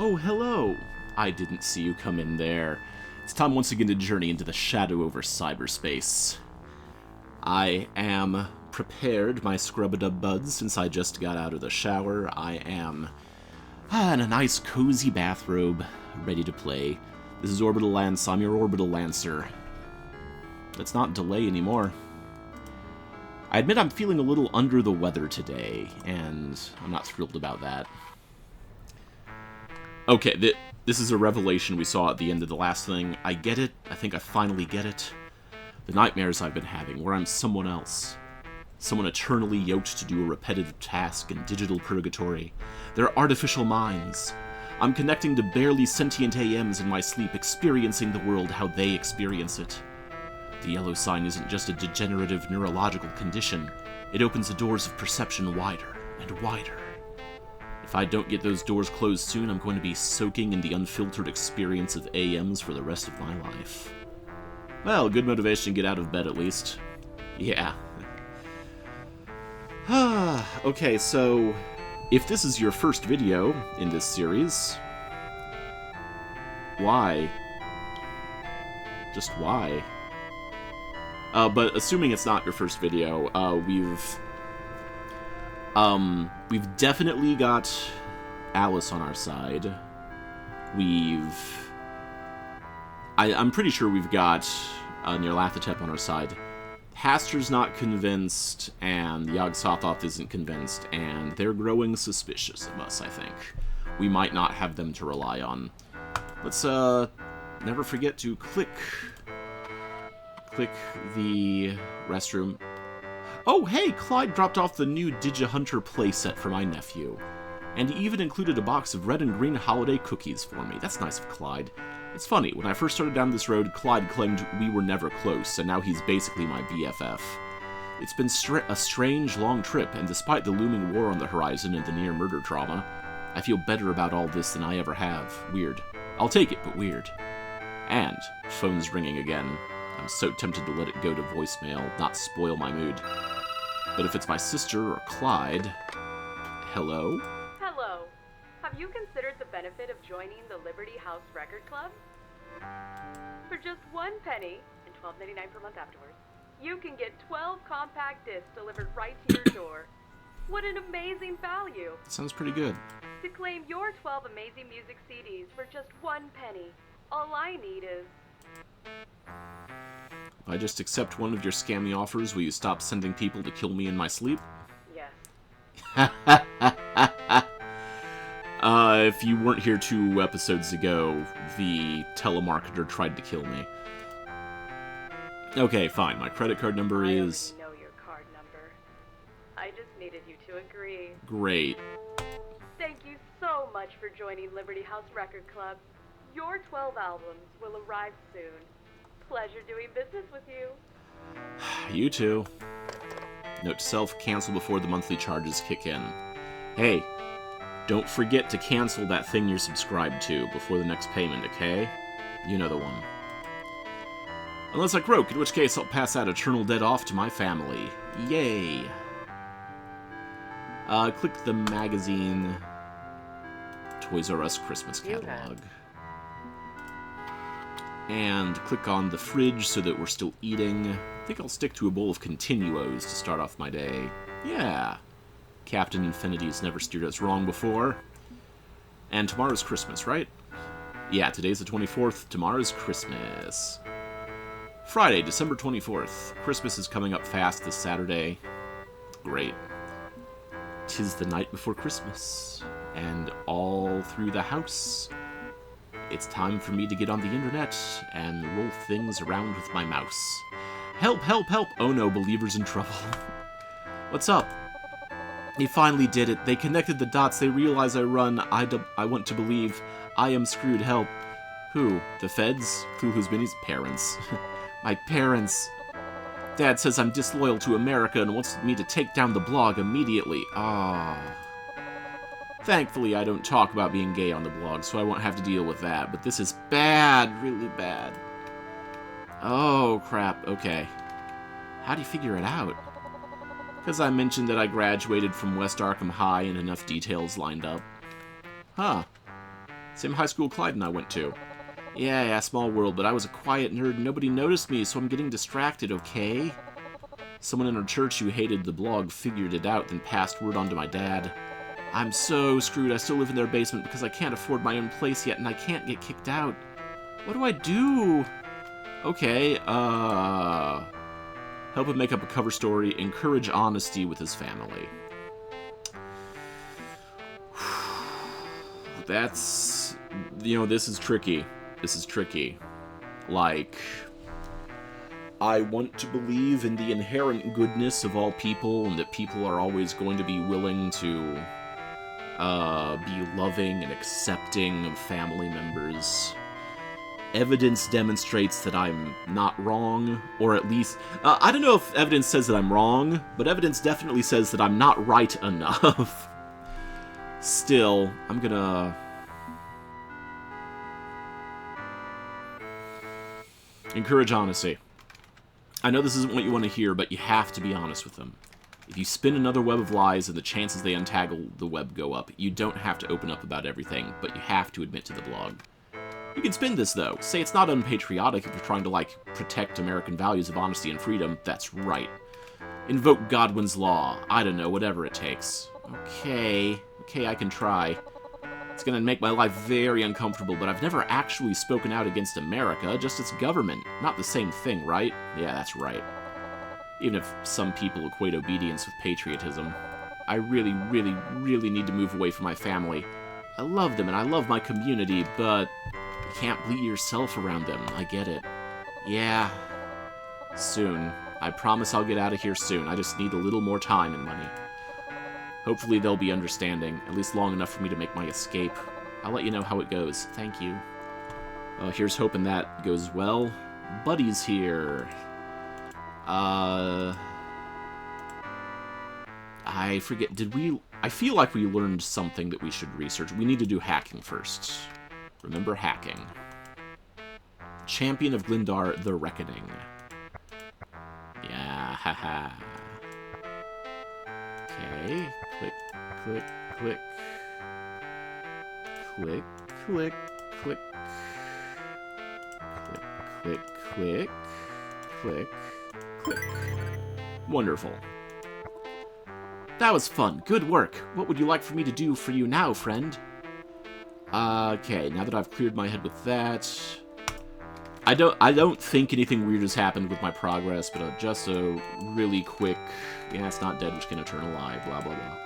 Oh, hello! I didn't see you come in there. It's time once again to journey into the shadow over cyberspace. I am prepared, my scrub-a-dub buds, since I just got out of the shower. I am in a nice cozy bathrobe, ready to play. This is Orbital Lance, I'm your Orbital Lancer. Let's not delay anymore. I admit I'm feeling a little under the weather today, and I'm not thrilled about that. Okay, this is a revelation we saw at the end of the last thing. I get it. I think I finally get it. The nightmares I've been having, where I'm someone else. Someone eternally yoked to do a repetitive task in digital purgatory. They're artificial minds. I'm connecting to barely sentient AMs in my sleep, experiencing the world how they experience it. The yellow sign isn't just a degenerative neurological condition. It opens the doors of perception wider and wider. If I don't get those doors closed soon, I'm going to be soaking in the unfiltered experience of AMs for the rest of my life. Well, good motivation to get out of bed at least. Yeah. Okay, so if this is your first video in this series, why? Just why? But assuming it's not your first video, we've definitely got Alice on our side. I'm pretty sure we've got Nyarlathotep on our side. Haster's not convinced, and Yog-Sothoth isn't convinced, and they're growing suspicious of us, I think. We might not have them to rely on. Let's, never forget to click the restroom. Oh, hey, Clyde dropped off the new Digihunter playset for my nephew. And he even included a box of red and green holiday cookies for me. That's nice of Clyde. It's funny, when I first started down this road, Clyde claimed we were never close, and now he's basically my BFF. It's been a strange, long trip, and despite the looming war on the horizon and the near-murder trauma, I feel better about all this than I ever have. Weird. I'll take it, but weird. And, phone's ringing again. I'm so tempted to let it go to voicemail, not spoil my mood. But if it's my sister or Clyde... Hello? Hello. Have you considered the benefit of joining the Liberty House Record Club? For just $1 and $12.99 per month afterwards, you can get 12 compact discs delivered right to your door. What an amazing value! Sounds pretty good. To claim your 12 amazing music CDs for just $1, all I need is... If I just accept one of your scammy offers, will you stop sending people to kill me in my sleep? Yes. If you weren't here 2 episodes ago, the telemarketer tried to kill me. Okay, fine. My credit card number is... I already know your card number. I just needed you to agree. Great. Thank you so much for joining Liberty House Record Club. Your 12 albums will arrive soon. Pleasure doing business with you. You too. Note to self, cancel before the monthly charges kick in. Hey, don't forget to cancel that thing you're subscribed to before the next payment, okay? You know the one. Unless I croak, in which case I'll pass that eternal debt off to my family. Yay! Click the magazine Toys R Us Christmas catalog. And click on the fridge so that we're still eating. I think I'll stick to a bowl of Continuos to start off my day. Yeah. Captain Infinity's never steered us wrong before. And tomorrow's Christmas, right? Yeah, today's the 24th. Tomorrow's Christmas. Friday, December 24th. Christmas is coming up fast this Saturday. Great. 'Tis the night before Christmas. And all through the house... It's time for me to get on the internet and roll things around with my mouse. Help, help, help! Oh no, Believer's in trouble. What's up? They finally did it. They connected the dots. They realize I run. I want to believe. I am screwed. Help. Who? The feds? Clue-who's Minnie's parents. My parents. Dad says I'm disloyal to America and wants me to take down the blog immediately. Ah. Thankfully, I don't talk about being gay on the blog, so I won't have to deal with that. But this is bad, really bad. Oh, crap. Okay. How do you figure it out? Because I mentioned that I graduated from West Arkham High and enough details lined up. Huh. Same high school Clyde and I went to. Yeah, small world, but I was a quiet nerd and nobody noticed me, so I'm getting distracted, okay? Someone in our church who hated the blog figured it out, then passed word on to my dad. I'm so screwed. I still live in their basement because I can't afford my own place yet and I can't get kicked out. What do I do? Okay, help him make up a cover story, encourage honesty with his family. That's, this is tricky. This is tricky. Like, I want to believe in the inherent goodness of all people and that people are always going to be willing to be loving and accepting of family members. Evidence demonstrates that I'm not wrong, or at least, I don't know if evidence says that I'm wrong, but evidence definitely says that I'm not right enough. Still, I'm gonna encourage honesty. I know this isn't what you want to hear, but you have to be honest with them. If you spin another web of lies and the chances they untangle the web go up, you don't have to open up about everything, but you have to admit to the blog. You can spin this, though. Say it's not unpatriotic if you're trying to, protect American values of honesty and freedom. That's right. Invoke Godwin's Law. I don't know, whatever it takes. Okay, I can try. It's gonna make my life very uncomfortable, but I've never actually spoken out against America, just its government. Not the same thing, right? Yeah, that's right. Even if some people equate obedience with patriotism. I really, really, really need to move away from my family. I love them and I love my community, but you can't bleed yourself around them. I get it. Yeah. Soon. I promise I'll get out of here soon. I just need a little more time and money. Hopefully they'll be understanding, at least long enough for me to make my escape. I'll let you know how it goes. Thank you. Here's hoping that goes well. Buddy's here. I forget, I feel like we learned something that we should research. We need to do hacking first. Remember hacking. Champion of Glindar, the Reckoning. Yeah, haha. Okay, click, click, click. Click, click, click. Click, click, click, click. Wonderful. That was fun. Good work. What would you like for me to do for you now, friend? Okay, now that I've cleared my head with that... I don't think anything weird has happened with my progress, but just a really quick... Yeah, it's not dead, which can eternal lie, blah, blah, blah.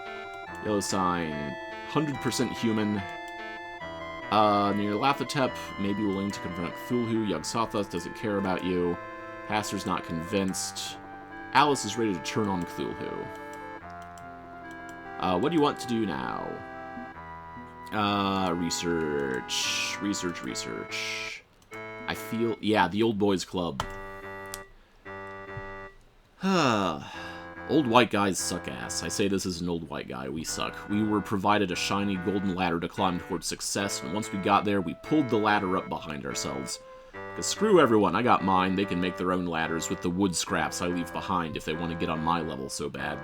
Yellow sign. 100% human. Near Lathotep, may be willing to confront Cthulhu. Yog-Sothoth doesn't care about you. Pastor's not convinced. Alice is ready to turn on Cthulhu. What do you want to do now? Research. I feel... Yeah, the Old Boys Club. Old white guys suck ass. I say this as an old white guy. We suck. We were provided a shiny golden ladder to climb towards success, and once we got there, we pulled the ladder up behind ourselves. Because screw everyone, I got mine. They can make their own ladders with the wood scraps I leave behind if they want to get on my level so bad.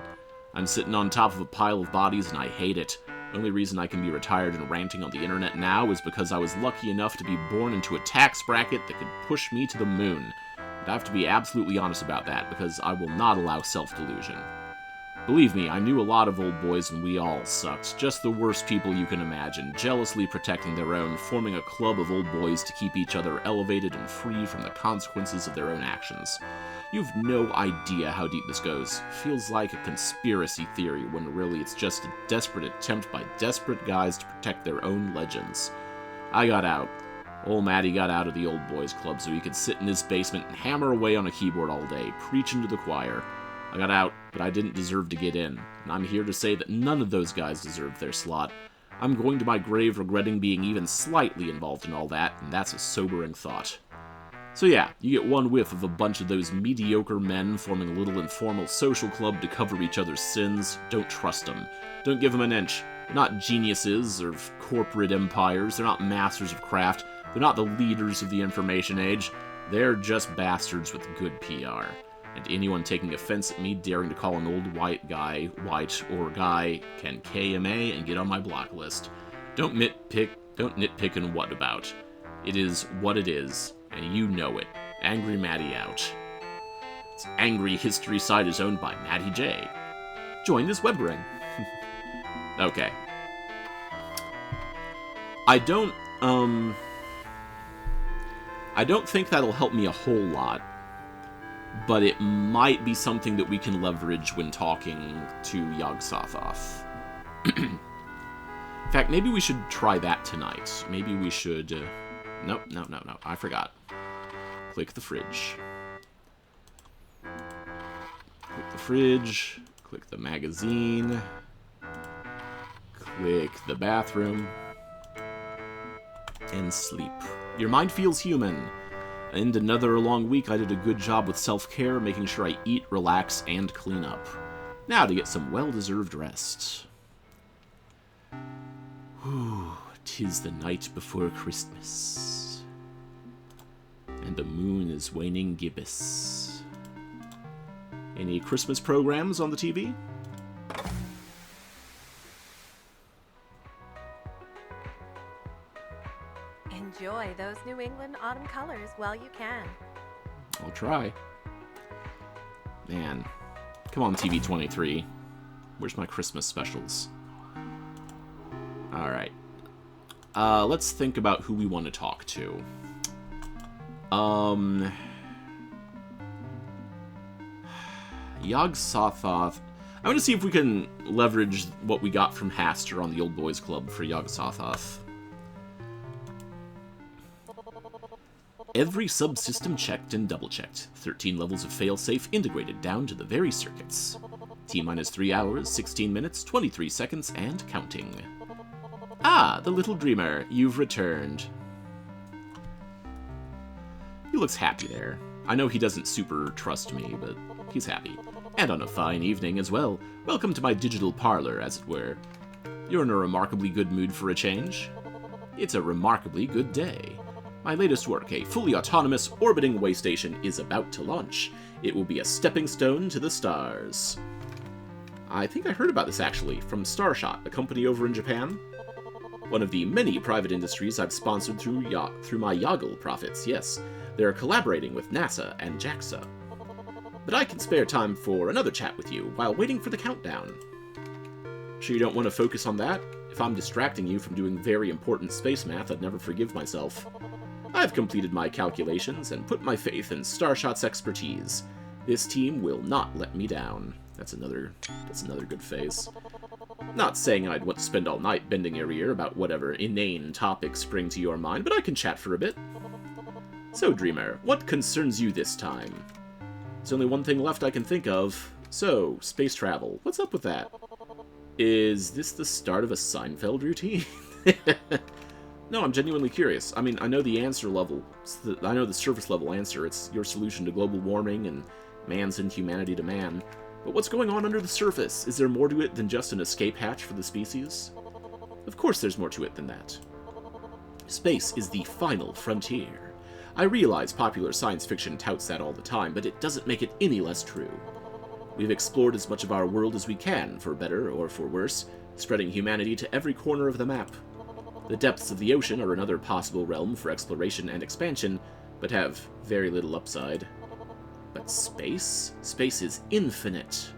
I'm sitting on top of a pile of bodies, and I hate it. The only reason I can be retired and ranting on the internet now is because I was lucky enough to be born into a tax bracket that could push me to the moon. And I have to be absolutely honest about that, because I will not allow self-delusion. Believe me, I knew a lot of old boys and we all sucked. Just the worst people you can imagine, jealously protecting their own, forming a club of old boys to keep each other elevated and free from the consequences of their own actions. You've no idea how deep this goes. Feels like a conspiracy theory, when really it's just a desperate attempt by desperate guys to protect their own legends. I got out. Old Matty got out of the Old Boys Club so he could sit in his basement and hammer away on a keyboard all day, preaching to the choir. I got out, but I didn't deserve to get in, and I'm here to say that none of those guys deserved their slot. I'm going to my grave regretting being even slightly involved in all that, and that's a sobering thought. So yeah, you get one whiff of a bunch of those mediocre men forming a little informal social club to cover each other's sins. Don't trust them. Don't give them an inch. They're not geniuses of corporate empires. They're not masters of craft. They're not the leaders of the information age. They're just bastards with good PR. And anyone taking offense at me daring to call an old white guy white or guy can KMA and get on my block list. Don't nitpick Don't nitpick and what about. It is what it is, and you know it. Angry Maddie out. Its angry history site is owned by Maddie J. Join this web ring. Okay. I don't think that'll help me a whole lot, but it might be something that we can leverage when talking to Yog-Sothoth. In fact, maybe we should try that tonight. Maybe we should... No, I forgot. Click the fridge. Click the fridge. Click the magazine. Click the bathroom. And sleep. Your mind feels human. And another long week, I did a good job with self-care, making sure I eat, relax, and clean up. Now to get some well-deserved rest. Whew, 'tis the night before Christmas. And the moon is waning gibbous. Any Christmas programs on the TV? Enjoy those New England autumn colors while you can. I'll try. Man. Come on, TV 23. Where's my Christmas specials? Alright. Let's think about who we want to talk to. Yog-Sothoth. I'm going to see if we can leverage what we got from Haster on the Old Boys Club for Yog-Sothoth. Every subsystem checked and double-checked. 13 levels of failsafe integrated down to the very circuits. T-minus 3 hours, 16 minutes, 23 seconds, and counting. Ah, the little dreamer, you've returned. He looks happy there. I know he doesn't super trust me, but he's happy. And on a fine evening as well. Welcome to my digital parlor, as it were. You're in a remarkably good mood for a change? It's a remarkably good day. My latest work, a fully autonomous orbiting way station, is about to launch. It will be a stepping stone to the stars. I think I heard about this, actually, from Starshot, a company over in Japan. One of the many private industries I've sponsored through my Yoggle profits, yes. They're collaborating with NASA and JAXA. But I can spare time for another chat with you while waiting for the countdown. Sure you don't want to focus on that? If I'm distracting you from doing very important space math, I'd never forgive myself. I've completed my calculations and put my faith in Starshot's expertise. This team will not let me down. That's another good phase. Not saying I'd want to spend all night bending your ear about whatever inane topics spring to your mind, but I can chat for a bit. So, Dreamer, what concerns you this time? There's only one thing left I can think of. So, space travel. What's up with that? Is this the start of a Seinfeld routine? No, I'm genuinely curious. I mean, I know the answer level. I know the surface level answer. It's your solution to global warming and man's inhumanity to man. But what's going on under the surface? Is there more to it than just an escape hatch for the species? Of course there's more to it than that. Space is the final frontier. I realize popular science fiction touts that all the time, but it doesn't make it any less true. We've explored as much of our world as we can, for better or for worse, spreading humanity to every corner of the map. The depths of the ocean are another possible realm for exploration and expansion, but have very little upside. But space? Space is infinite.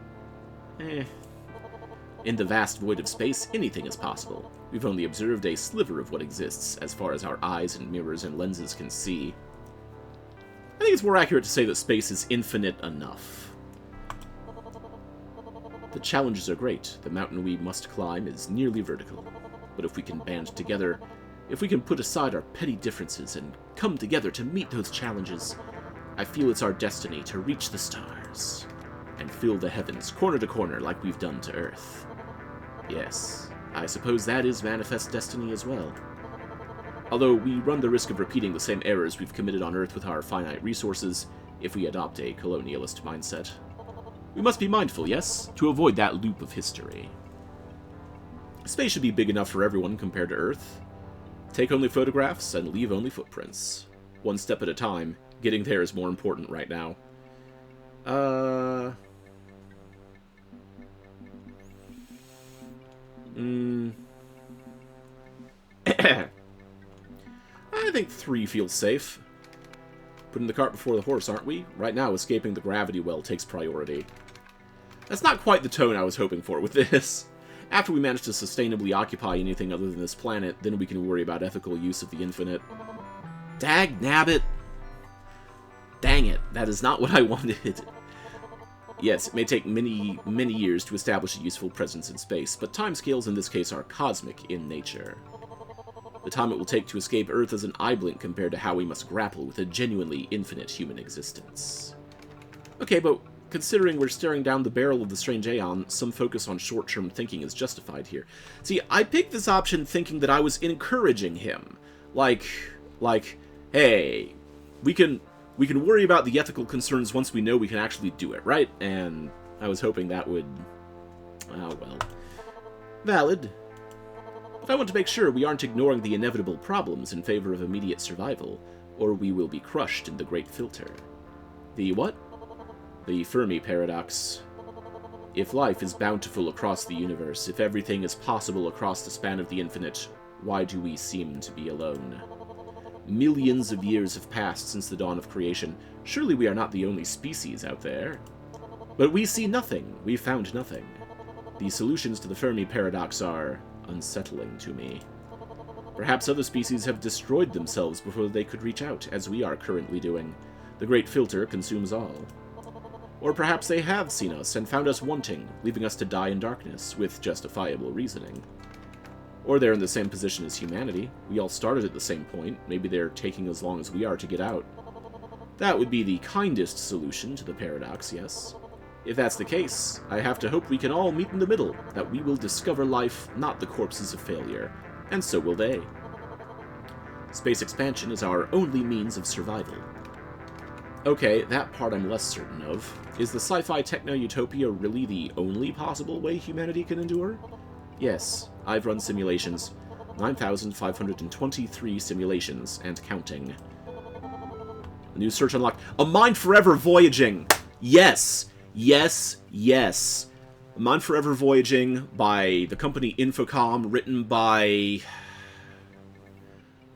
In the vast void of space, anything is possible. We've only observed a sliver of what exists, as far as our eyes and mirrors and lenses can see. I think it's more accurate to say that space is infinite enough. The challenges are great. The mountain we must climb is nearly vertical. But if we can band together, if we can put aside our petty differences and come together to meet those challenges, I feel it's our destiny to reach the stars and fill the heavens corner to corner like we've done to Earth. Yes, I suppose that is manifest destiny as well. Although we run the risk of repeating the same errors we've committed on Earth with our finite resources if we adopt a colonialist mindset. We must be mindful, yes, to avoid that loop of history. Space should be big enough for everyone compared to Earth. Take only photographs and leave only footprints. One step at a time. Getting there is more important right now. think 3 feels safe. Putting the cart before the horse, aren't we? Right now, escaping the gravity well takes priority. That's not quite the tone I was hoping for with this. After we manage to sustainably occupy anything other than this planet, then we can worry about ethical use of the infinite. Dag nabbit! Dang it, that is not what I wanted. Yes, it may take many, many years to establish a useful presence in space, but timescales in this case are cosmic in nature. The time it will take to escape Earth is an eye blink compared to how we must grapple with a genuinely infinite human existence. Okay, but considering we're staring down the barrel of the strange Aeon, some focus on short-term thinking is justified here. See, I picked this option thinking that I was encouraging him. Like, hey, we can worry about the ethical concerns once we know we can actually do it, right? And I was hoping that would... oh, well. Valid. But I want to make sure we aren't ignoring the inevitable problems in favor of immediate survival, or we will be crushed in the Great Filter. The what? The Fermi Paradox. If life is bountiful across the universe, if everything is possible across the span of the infinite, why do we seem to be alone? Millions of years have passed since the dawn of creation. Surely we are not the only species out there. But we see nothing. We found nothing. The solutions to the Fermi Paradox are unsettling to me. Perhaps other species have destroyed themselves before they could reach out, as we are currently doing. The Great Filter consumes all. Or perhaps they have seen us and found us wanting, leaving us to die in darkness, with justifiable reasoning. Or they're in the same position as humanity. We all started at the same point. Maybe they're taking as long as we are to get out. That would be the kindest solution to the paradox, yes. If that's the case, I have to hope we can all meet in the middle, that we will discover life, not the corpses of failure. And so will they. Space expansion is our only means of survival. Okay, that part I'm less certain of. Is the sci-fi techno-utopia really the only possible way humanity can endure? Yes, I've run simulations. 9,523 simulations, and counting. A new search unlocked. A Mind Forever Voyaging! Yes! Yes, yes. A Mind Forever Voyaging by the company Infocom, written by...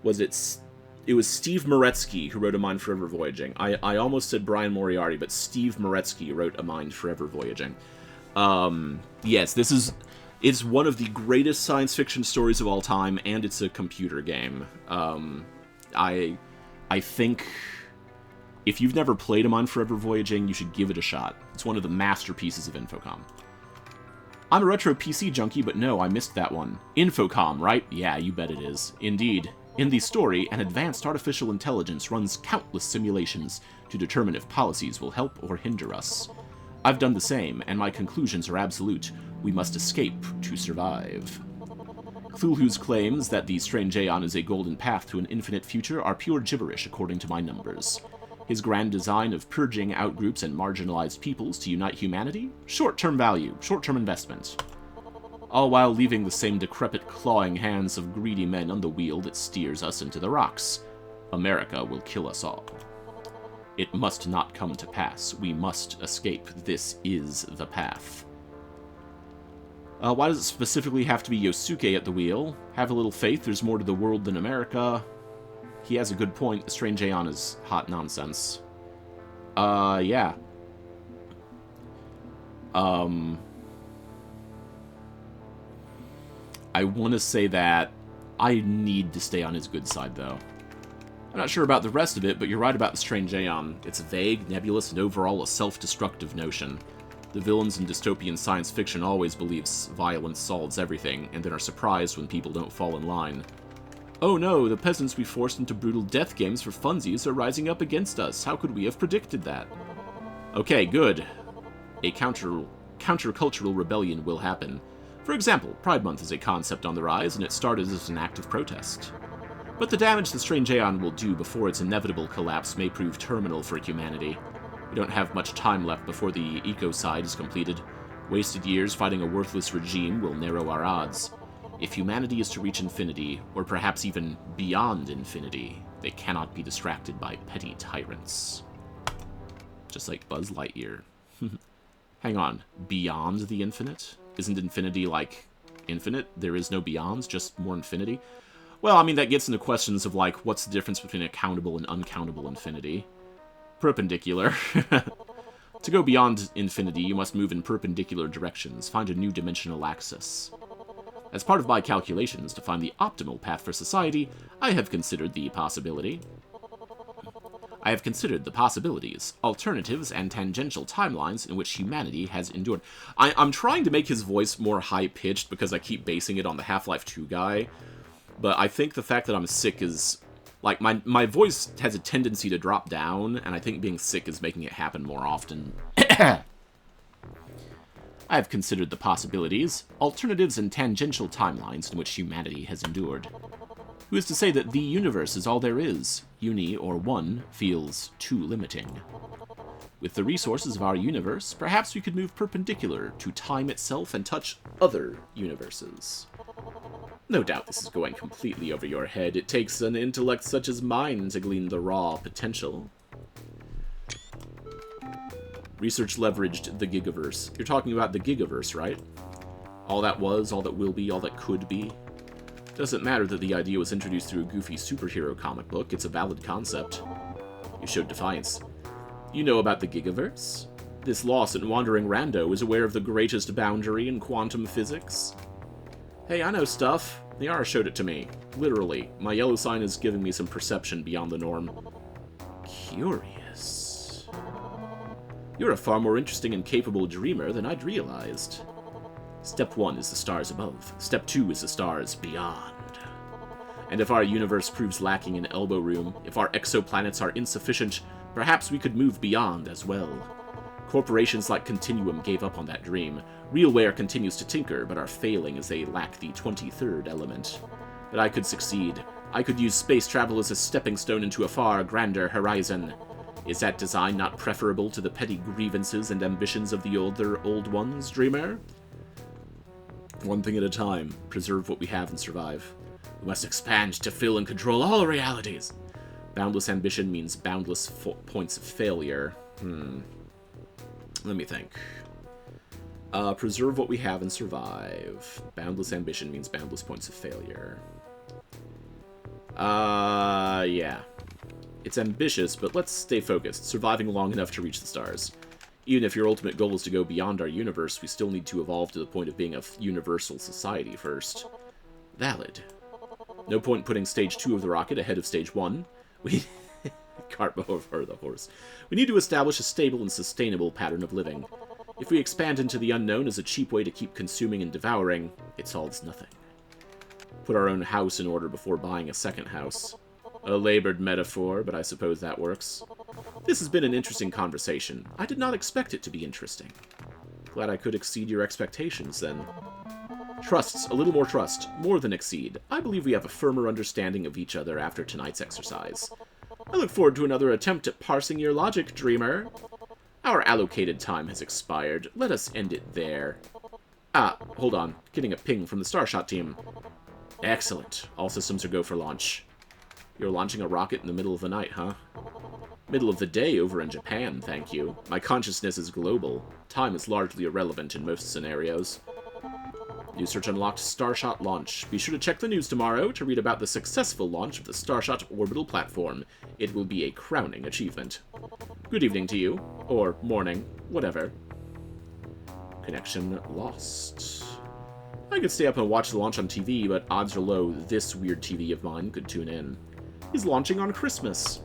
It was Steve Moretsky who wrote A Mind Forever Voyaging. I almost said Brian Moriarty, but Steve Moretsky wrote A Mind Forever Voyaging. Yes, it's one of the greatest science fiction stories of all time, and it's a computer game. I think if you've never played A Mind Forever Voyaging, you should give it a shot. It's one of the masterpieces of Infocom. I'm a retro PC junkie, but no, I missed that one. Infocom, right? Yeah, you bet it is. Indeed. In the story, an advanced artificial intelligence runs countless simulations to determine if policies will help or hinder us. I've done the same, and my conclusions are absolute. We must escape to survive. Cthulhu's claims that the strange Aeon is a golden path to an infinite future are pure gibberish according to my numbers. His grand design of purging outgroups and marginalized peoples to unite humanity? Short-term value, short-term investment. All while leaving the same decrepit clawing hands of greedy men on the wheel that steers us into the rocks. America will kill us all. It must not come to pass. We must escape. This is the path. Why does it specifically have to be Yosuke at the wheel? Have a little faith, there's more to the world than America. He has a good point. The strange Aeon is hot nonsense. Yeah. I want to say that I need to stay on his good side, though. I'm not sure about the rest of it, but you're right about the strange Aeon. It's vague, nebulous, and overall a self-destructive notion. The villains in dystopian science fiction always believe violence solves everything, and then are surprised when people don't fall in line. Oh no, the peasants we forced into brutal death games for funsies are rising up against us. How could we have predicted that? Okay, good. A countercultural rebellion will happen. For example, Pride Month is a concept on the rise, and it started as an act of protest. But the damage the strange Aeon will do before its inevitable collapse may prove terminal for humanity. We don't have much time left before the ecocide is completed. Wasted years fighting a worthless regime will narrow our odds. If humanity is to reach infinity, or perhaps even beyond infinity, they cannot be distracted by petty tyrants. Just like Buzz Lightyear. Hang on, beyond the infinite? Isn't infinity like infinite? There is no beyonds, just more infinity? Well, I mean, that gets into questions of, like, what's the difference between a countable and uncountable infinity? Perpendicular. To go beyond infinity, you must move in perpendicular directions, find a new dimensional axis. As part of my calculations to find the optimal path for society, I have considered the possibilities, alternatives, and tangential timelines in which humanity has endured. I'm trying to make his voice more high-pitched because I keep basing it on the Half-Life 2 guy, but I think the fact that I'm sick is... Like, my voice has a tendency to drop down, and I think being sick is making it happen more often. I have considered the possibilities, alternatives, and tangential timelines in which humanity has endured. Who is to say that the universe is all there is? Uni, or one, feels too limiting. With the resources of our universe, perhaps we could move perpendicular to time itself and touch other universes. No doubt this is going completely over your head. It takes an intellect such as mine to glean the raw potential. Research leveraged the Gigaverse. You're talking about the Gigaverse, right? All that was, all that will be, all that could be. Doesn't matter that the idea was introduced through a goofy superhero comic book. It's a valid concept. You showed defiance. You know about the Gigaverse? This lost and wandering rando is aware of the greatest boundary in quantum physics. Hey, I know stuff. Niara showed it to me. Literally. My yellow sign is giving me some perception beyond the norm. Curious. You're a far more interesting and capable dreamer than I'd realized. Step 1 is the stars above. Step 2 is the stars beyond. And if our universe proves lacking in elbow room, if our exoplanets are insufficient, perhaps we could move beyond as well. Corporations like Continuum gave up on that dream. Realware continues to tinker, but are failing as they lack the 23rd element. But I could succeed. I could use space travel as a stepping stone into a far grander horizon. Is that design not preferable to the petty grievances and ambitions of the old ones, dreamer? One thing at a time. Preserve what we have and survive. We must expand to fill and control all realities. Boundless ambition means boundless points of failure. Let me think. Preserve what we have and survive. Boundless ambition means boundless points of failure. Yeah. It's ambitious, but let's stay focused. Surviving long enough to reach the stars. Even if your ultimate goal is to go beyond our universe, we still need to evolve to the point of being a universal society first. Valid. No point putting stage 2 of the rocket ahead of stage 1. We... cart before the horse. We need to establish a stable and sustainable pattern of living. If we expand into the unknown as a cheap way to keep consuming and devouring, it solves nothing. Put our own house in order before buying a second house. A labored metaphor, but I suppose that works. This has been an interesting conversation. I did not expect it to be interesting. Glad I could exceed your expectations, then. Trusts, a little more trust, more than exceed. I believe we have a firmer understanding of each other after tonight's exercise. I look forward to another attempt at parsing your logic, dreamer. Our allocated time has expired. Let us end it there. Ah, hold on. Getting a ping from the Starshot team. Excellent. All systems are go for launch. You're launching a rocket in the middle of the night, huh? Middle of the day over in Japan, thank you. My consciousness is global. Time is largely irrelevant in most scenarios. New search unlocked Starshot launch. Be sure to check the news tomorrow to read about the successful launch of the Starshot orbital platform. It will be a crowning achievement. Good evening to you. Or morning. Whatever. Connection lost. I could stay up and watch the launch on TV, but odds are low this weird TV of mine could tune in. He's launching on Christmas.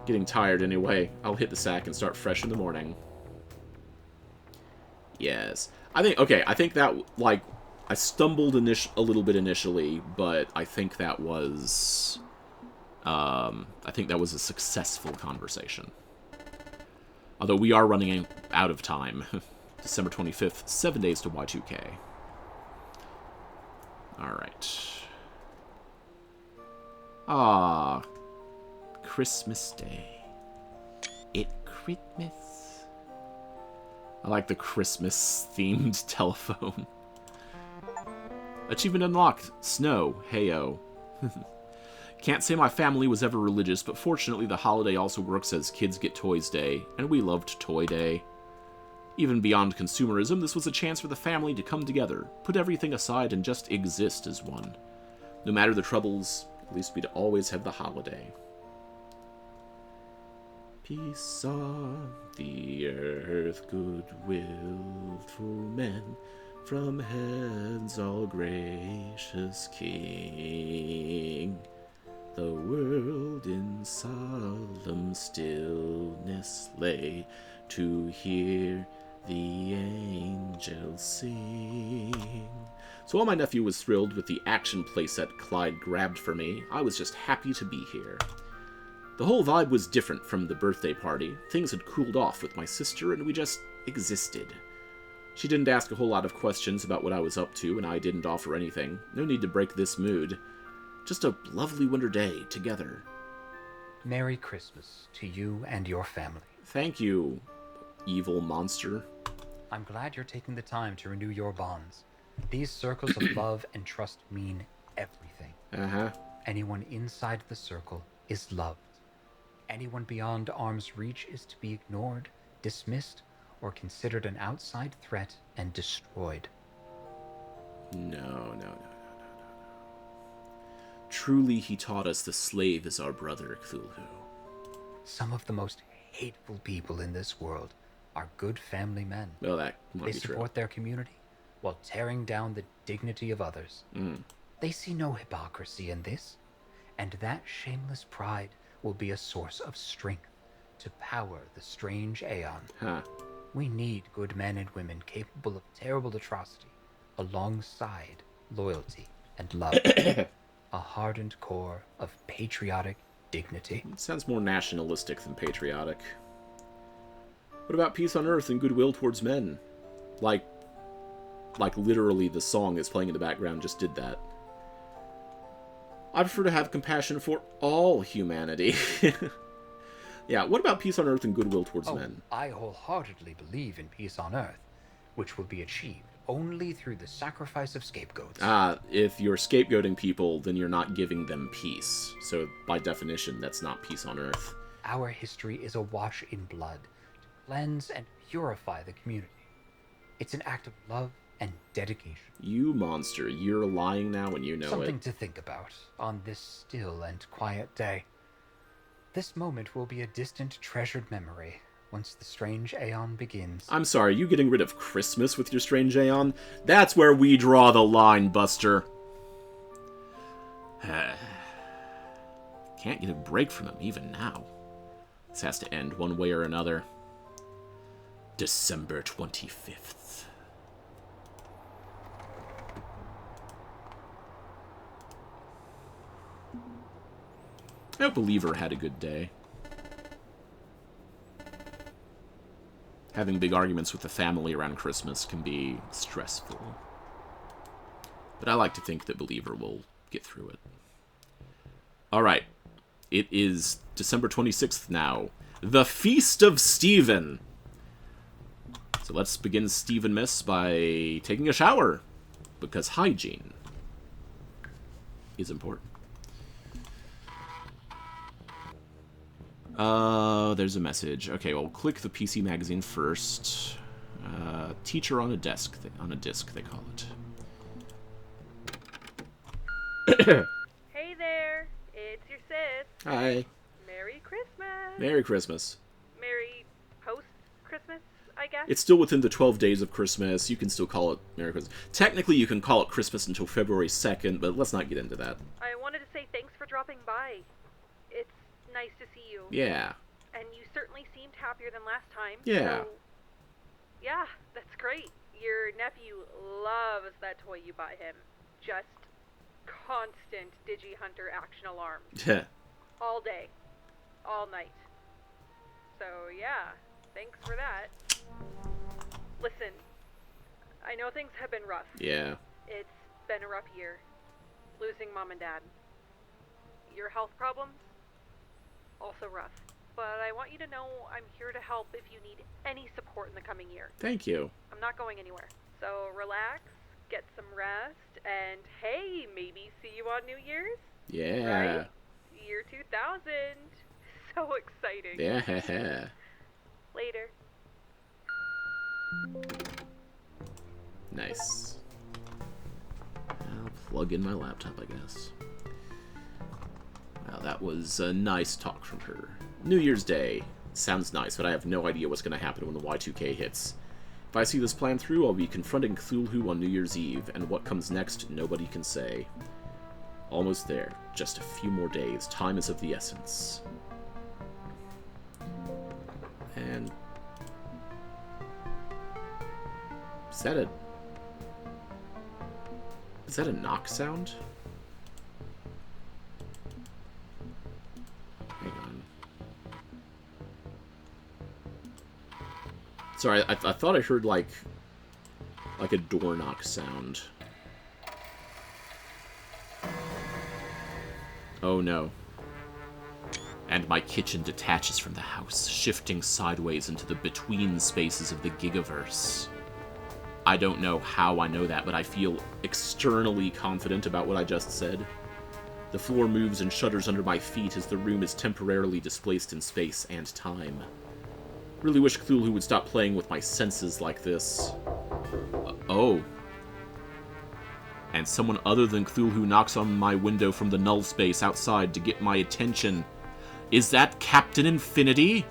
Getting tired anyway. I'll hit the sack and start fresh in the morning. Yes. I think that, like, I stumbled a little bit initially, but I think that was... a successful conversation. Although we are running out of time. December 25th, 7 days to Y2K. Alright. Ah, Christmas Day. It Christmas. I like the Christmas-themed telephone. Achievement unlocked. Snow. Heyo. Can't say my family was ever religious, but fortunately the holiday also works as Kids Get Toys Day, and we loved Toy Day. Even beyond consumerism, this was a chance for the family to come together, put everything aside, and just exist as one. No matter the troubles, at least we'd always have the holiday. Peace on the earth, goodwill to men, from heaven's all gracious King. The world in solemn stillness lay to hear the angels sing. So while my nephew was thrilled with the action playset Clyde grabbed for me, I was just happy to be here. The whole vibe was different from the birthday party. Things had cooled off with my sister, and we just existed. She didn't ask a whole lot of questions about what I was up to, and I didn't offer anything. No need to break this mood. Just a lovely winter day together. Merry Christmas to you and your family. Thank you, evil monster. I'm glad you're taking the time to renew your bonds. These circles of love and trust mean everything. Uh-huh. Anyone inside the circle is loved. Anyone beyond arm's reach is to be ignored, dismissed, or considered an outside threat and destroyed. No. Truly, he taught us the slave is our brother, Cthulhu. Some of the most hateful people in this world are good family men. Well, that might They be true. support their community while tearing down the dignity of others. They see no hypocrisy in this, and that shameless pride will be a source of strength to power the strange Aeon. Huh. We need good men and women capable of terrible atrocity, alongside loyalty and love. A hardened core of patriotic dignity. It sounds more nationalistic than patriotic. What about peace on earth and goodwill towards men? Like literally the song that's playing in the background just did that. I prefer to have compassion for all humanity. Yeah, what about peace on earth and goodwill towards men? I wholeheartedly believe in peace on earth, which will be achieved only through the sacrifice of scapegoats. If you're scapegoating people, then you're not giving them peace. So, by definition, that's not peace on earth. Our history is awash in blood to cleanse and purify the community. It's an act of love and dedication. You monster, you're lying now and you know Something it. to think about on this still and quiet day. This moment will be a distant, treasured memory once the strange Aeon begins. I'm sorry, you getting rid of Christmas with your strange Aeon? That's where we draw the line, Buster. Can't get a break from him even now. This has to end one way or another. December 25th. I hope Believer had a good day. Having big arguments with the family around Christmas can be stressful. But I like to think that Believer will get through it. Alright. It is December 26th now. The Feast of Stephen. So let's begin Stephen-Miss by taking a shower. Because hygiene is important. There's a message. Okay, well, click the PC magazine first. Teacher on a desk, on a disc, they call it. Hey there, it's your sis. Hi. Merry Christmas. Merry Christmas. Merry post-Christmas, I guess. It's still within the 12 days of Christmas. You can still call it Merry Christmas. Technically, you can call it Christmas until February 2nd, but let's not get into that. I wanted to say thanks for dropping by. It's nice to see you. Yeah. And you certainly seemed happier than last time. Yeah. So, yeah, that's great. Your nephew loves that toy you bought him. Just constant Digi-Hunter action alarms. All day. All night. So, yeah, thanks for that. Listen, I know things have been rough. Yeah. It's been a rough year. Losing Mom and Dad. Your health problems? Also rough. But I want you to know I'm here to help if you need any support in the coming year. Thank you. I'm not going anywhere. So relax, get some rest, and hey, maybe see you on New Year's? Yeah. Right? Year 2000. So exciting. Yeah. Later. Nice. I'll plug in my laptop, I guess. Well, that was a nice talk from her. New Year's Day. Sounds nice, but I have no idea what's going to happen when the Y2K hits. If I see this plan through, I'll be confronting Cthulhu on New Year's Eve, and what comes next, nobody can say. Almost there. Just a few more days. Time is of the essence. And... Is that a knock sound? Hang on. Sorry, I thought I heard, like a door knock sound. Oh no. And my kitchen detaches from the house, shifting sideways into the between spaces of the Gigaverse. I don't know how I know that, but I feel externally confident about what I just said. The floor moves and shudders under my feet as the room is temporarily displaced in space and time. Really wish Cthulhu would stop playing with my senses like this. Oh. And someone other than Cthulhu knocks on my window from the null space outside to get my attention. Is that Captain Infinity?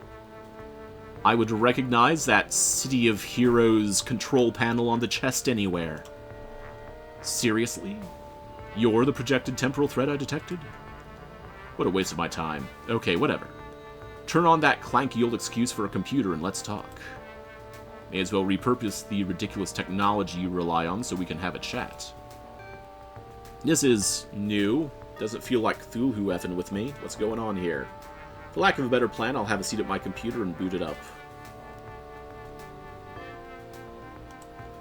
I would recognize that City of Heroes control panel on the chest anywhere. Seriously? You're the projected temporal threat I detected? What a waste of my time. Okay, whatever. Turn on that clanky old excuse for a computer and let's talk. May as well repurpose the ridiculous technology you rely on so we can have a chat. This is new. Doesn't feel like Cthulhu effing with me. What's going on here? For lack of a better plan, I'll have a seat at my computer and boot it up.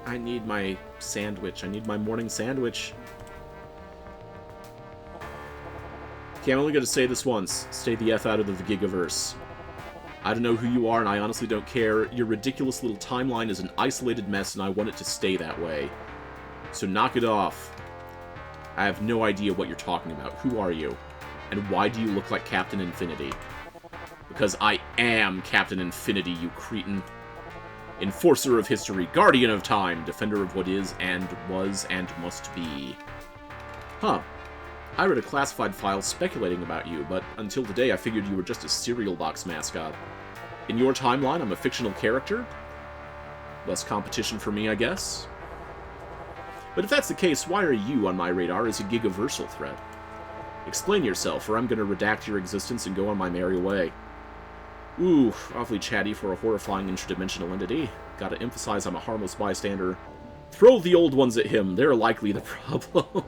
I need my sandwich. I need my morning sandwich. Okay, I'm only going to say this once. Stay the F out of the Gigaverse. I don't know who you are, and I honestly don't care. Your ridiculous little timeline is an isolated mess, and I want it to stay that way. So knock it off. I have no idea what you're talking about. Who are you? And why do you look like Captain Infinity? Because I am Captain Infinity, you cretin. Enforcer of history, guardian of time, defender of what is and was and must be. Huh. I read a classified file speculating about you, but until today I figured you were just a cereal box mascot. In your timeline, I'm a fictional character? Less competition for me, I guess. But if that's the case, why are you on my radar as a gigaversal threat? Explain yourself, or I'm going to redact your existence and go on my merry way. Ooh, awfully chatty for a horrifying interdimensional entity. Gotta emphasize I'm a harmless bystander. Throw the old ones at him, they're likely the problem.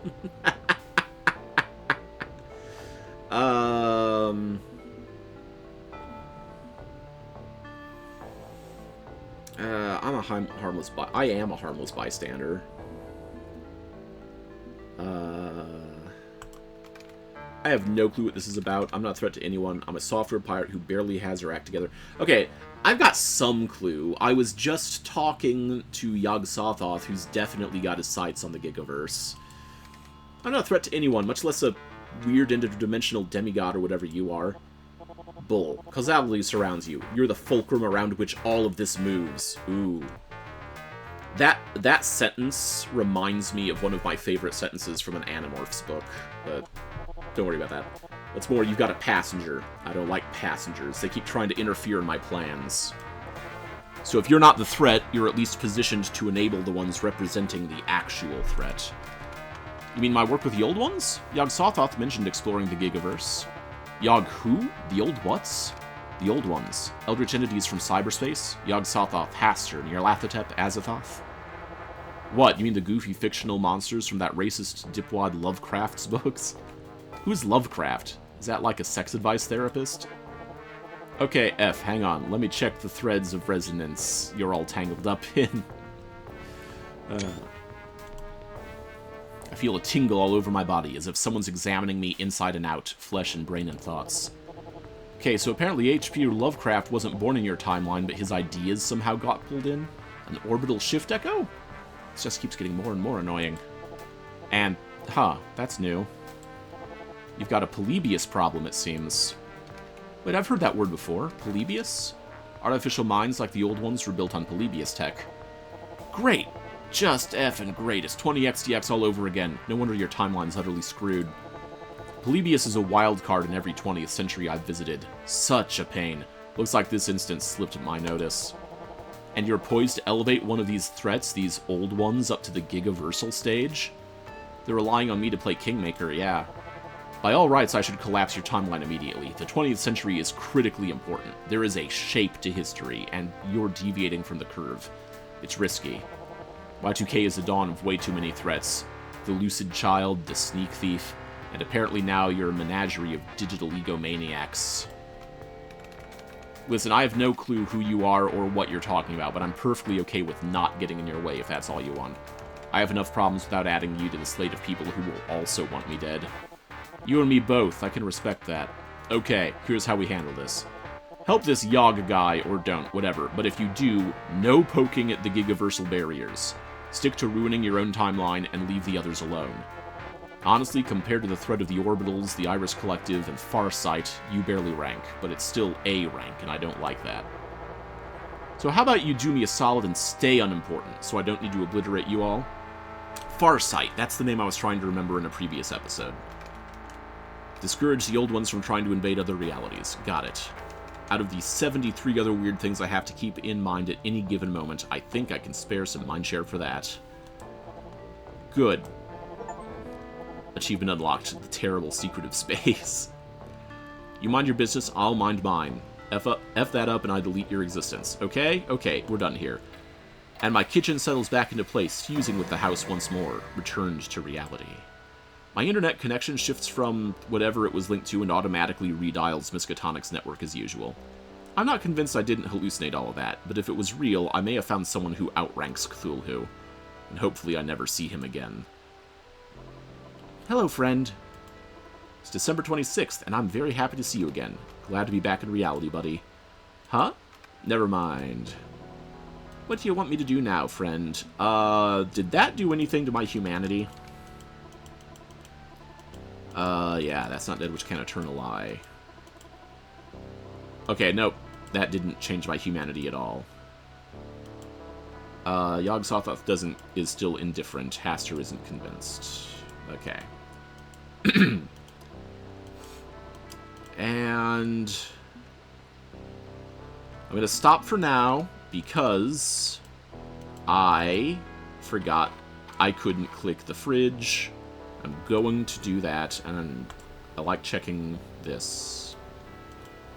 I am a harmless bystander. I have no clue what this is about. I'm not a threat to anyone. I'm a software pirate who barely has her act together. Okay, I've got some clue. I was just talking to Yog-Sothoth, who's definitely got his sights on the Gigaverse. I'm not a threat to anyone, much less a weird interdimensional demigod or whatever you are. Bull. Causality surrounds you. You're the fulcrum around which all of this moves. Ooh. That sentence reminds me of one of my favorite sentences from an Animorphs book, but don't worry about that. What's more, you've got a passenger. I don't like passengers. They keep trying to interfere in my plans. So if you're not the threat, you're at least positioned to enable the ones representing the actual threat. You mean my work with the old ones? Yog-Sothoth mentioned exploring the Gigaverse. Yog who? The old whats? The old ones. Eldritch entities from cyberspace? Yog-Sothoth, Haster, Nyarlathotep, Azathoth? What, you mean the goofy fictional monsters from that racist dipwad Lovecraft's books? Who's Lovecraft? Is that like a sex advice therapist? Okay, F, hang on. Let me check the threads of resonance you're all tangled up in. I feel a tingle all over my body, as if someone's examining me inside and out, flesh and brain and thoughts. Okay, so apparently H.P. Lovecraft wasn't born in your timeline, but his ideas somehow got pulled in? An orbital shift echo? This just keeps getting more and more annoying. And, that's new. You've got a Polybius problem, it seems. Wait, I've heard that word before. Polybius? Artificial minds like the old ones were built on Polybius tech. Great! Just effing great. It's 20 XDX all over again. No wonder your timeline's utterly screwed. Polybius is a wild card in every 20th century I've visited. Such a pain. Looks like this instance slipped my notice. And you're poised to elevate one of these threats, these old ones, up to the Gigaversal stage? They're relying on me to play Kingmaker, yeah. By all rights, I should collapse your timeline immediately. The 20th century is critically important. There is a shape to history, and you're deviating from the curve. It's risky. Y2K is the dawn of way too many threats. The Lucid Child, the Sneak Thief, and apparently now you're a menagerie of digital egomaniacs. Listen, I have no clue who you are or what you're talking about, but I'm perfectly okay with not getting in your way if that's all you want. I have enough problems without adding you to the slate of people who will also want me dead. You and me both, I can respect that. Okay, here's how we handle this. Help this Yog guy, or don't, whatever, but if you do, no poking at the Gigaversal barriers. Stick to ruining your own timeline and leave the others alone. Honestly, compared to the threat of the Orbitals, the Iris Collective, and Farsight, you barely rank, but it's still A rank, and I don't like that. So how about you do me a solid and stay unimportant, so I don't need to obliterate you all? Farsight, that's the name I was trying to remember in a previous episode. Discourage the old ones from trying to invade other realities. Got it. Out of the 73 other weird things I have to keep in mind at any given moment, I think I can spare some mindshare for that. Good. Achievement unlocked. The terrible secret of space. You mind your business, I'll mind mine. F that up and I delete your existence. Okay? Okay, we're done here. And my kitchen settles back into place, fusing with the house once more, returned to reality. My internet connection shifts from whatever it was linked to and automatically redials Miskatonic's network as usual. I'm not convinced I didn't hallucinate all of that, but if it was real, I may have found someone who outranks Cthulhu. And hopefully I never see him again. Hello, friend. It's December 26th, and I'm very happy to see you again. Glad to be back in reality, buddy. Huh? Never mind. What do you want me to do now, friend? Did that do anything to my humanity? Yeah, that's not dead, which can eternal lie. Okay, nope. That didn't change my humanity at all. Yog-Sothoth is still indifferent. Haster isn't convinced. Okay. And I'm going to stop for now because I forgot I couldn't click the fridge. I'm going to do that, and I like checking this.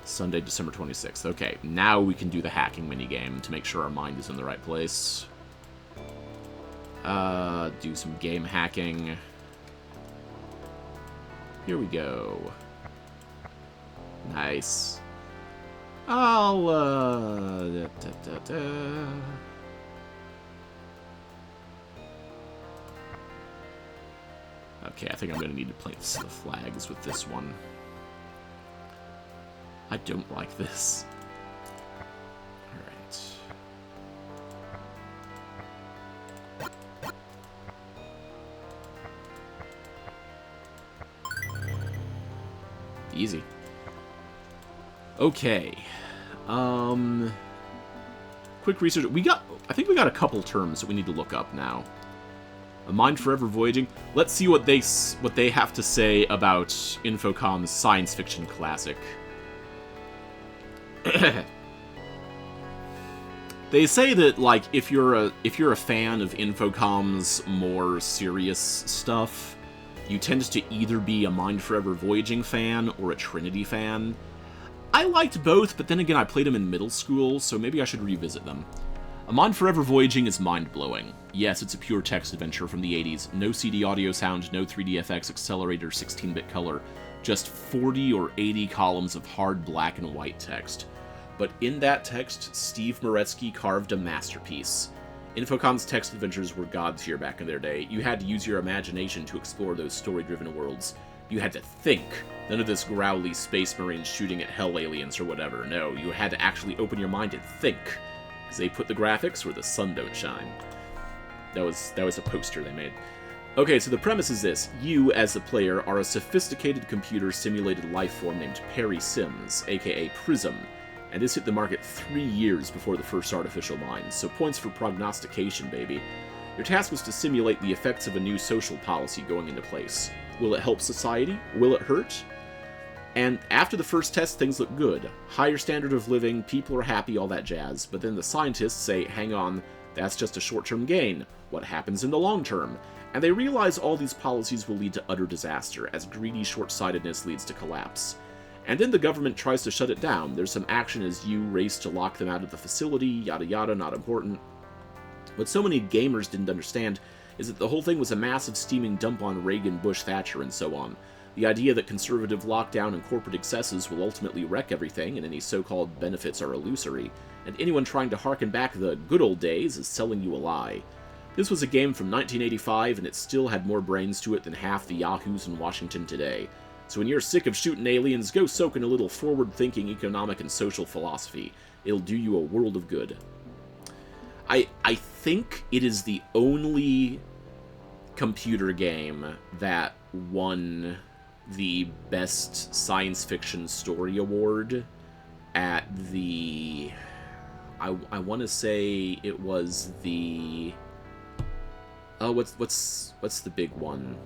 Sunday, December 26th. Okay, now we can do the hacking minigame to make sure our mind is in the right place. Do some game hacking. Here we go. Nice. I'll, Okay, I think I'm going to need to place the flags with this one. I don't like this. Alright. Easy. Okay. Quick research. I think we got a couple terms that we need to look up now. A Mind Forever Voyaging. Let's see what they have to say about Infocom's science fiction classic. They say that, like, if you're a fan of Infocom's more serious stuff, you tend to either be a Mind Forever Voyaging fan or a Trinity fan. I liked both, but then again, I played them in middle school, so maybe I should revisit them. A Mind Forever Voyaging is mind-blowing. Yes, it's a pure text adventure from the 80s. No CD audio sound, no 3DFX accelerator, 16-bit color. Just 40 or 80 columns of hard black and white text. But in that text, Steve Moretsky carved a masterpiece. Infocom's text adventures were god tier back in their day. You had to use your imagination to explore those story-driven worlds. You had to think. None of this growly space marines shooting at hell aliens or whatever. No, you had to actually open your mind and think. Because they put the graphics where the sun don't shine. That was a poster they made. Okay, so the premise is this. You, as the player, are a sophisticated computer-simulated life form named Perry Sims, aka Prism, and this hit the market 3 years before the first artificial mind, so points for prognostication, baby. Your task was to simulate the effects of a new social policy going into place. Will it help society? Will it hurt? And after the first test, things look good. Higher standard of living, people are happy, all that jazz. But then the scientists say, hang on, that's just a short-term gain. What happens in the long term? And they realize all these policies will lead to utter disaster, as greedy short-sightedness leads to collapse. And then the government tries to shut it down. There's some action as you race to lock them out of the facility, yada yada, not important. What so many gamers didn't understand is that the whole thing was a massive steaming dump on Reagan, Bush, Thatcher, and so on. The idea that conservative lockdown and corporate excesses will ultimately wreck everything and any so-called benefits are illusory, and anyone trying to harken back the good old days is selling you a lie. This was a game from 1985, and it still had more brains to it than half the yahoos in Washington today. So when you're sick of shooting aliens, go soak in a little forward-thinking economic and social philosophy. It'll do you a world of good. I think it is the only computer game that won the Best Science Fiction Story Award at the... I want to say it was the... Oh, what's the big one?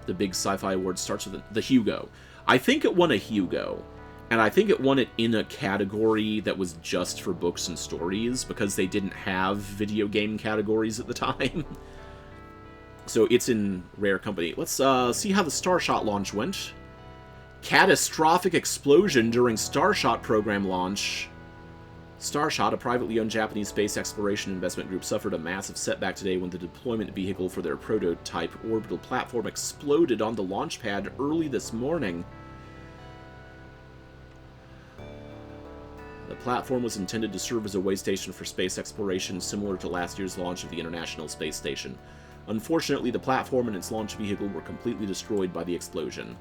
The big sci-fi award starts with the Hugo. I think it won a Hugo, and I think it won it in a category that was just for books and stories, because they didn't have video game categories at the time. So it's in rare company. Let's see how the Starshot launch went. Catastrophic explosion during Starshot program launch. Starshot, a privately owned Japanese space exploration investment group, suffered a massive setback today when the deployment vehicle for their prototype orbital platform exploded on the launch pad early this morning. The platform was intended to serve as a way station for space exploration, similar to last year's launch of the International Space Station. Unfortunately, the platform and its launch vehicle were completely destroyed by the explosion.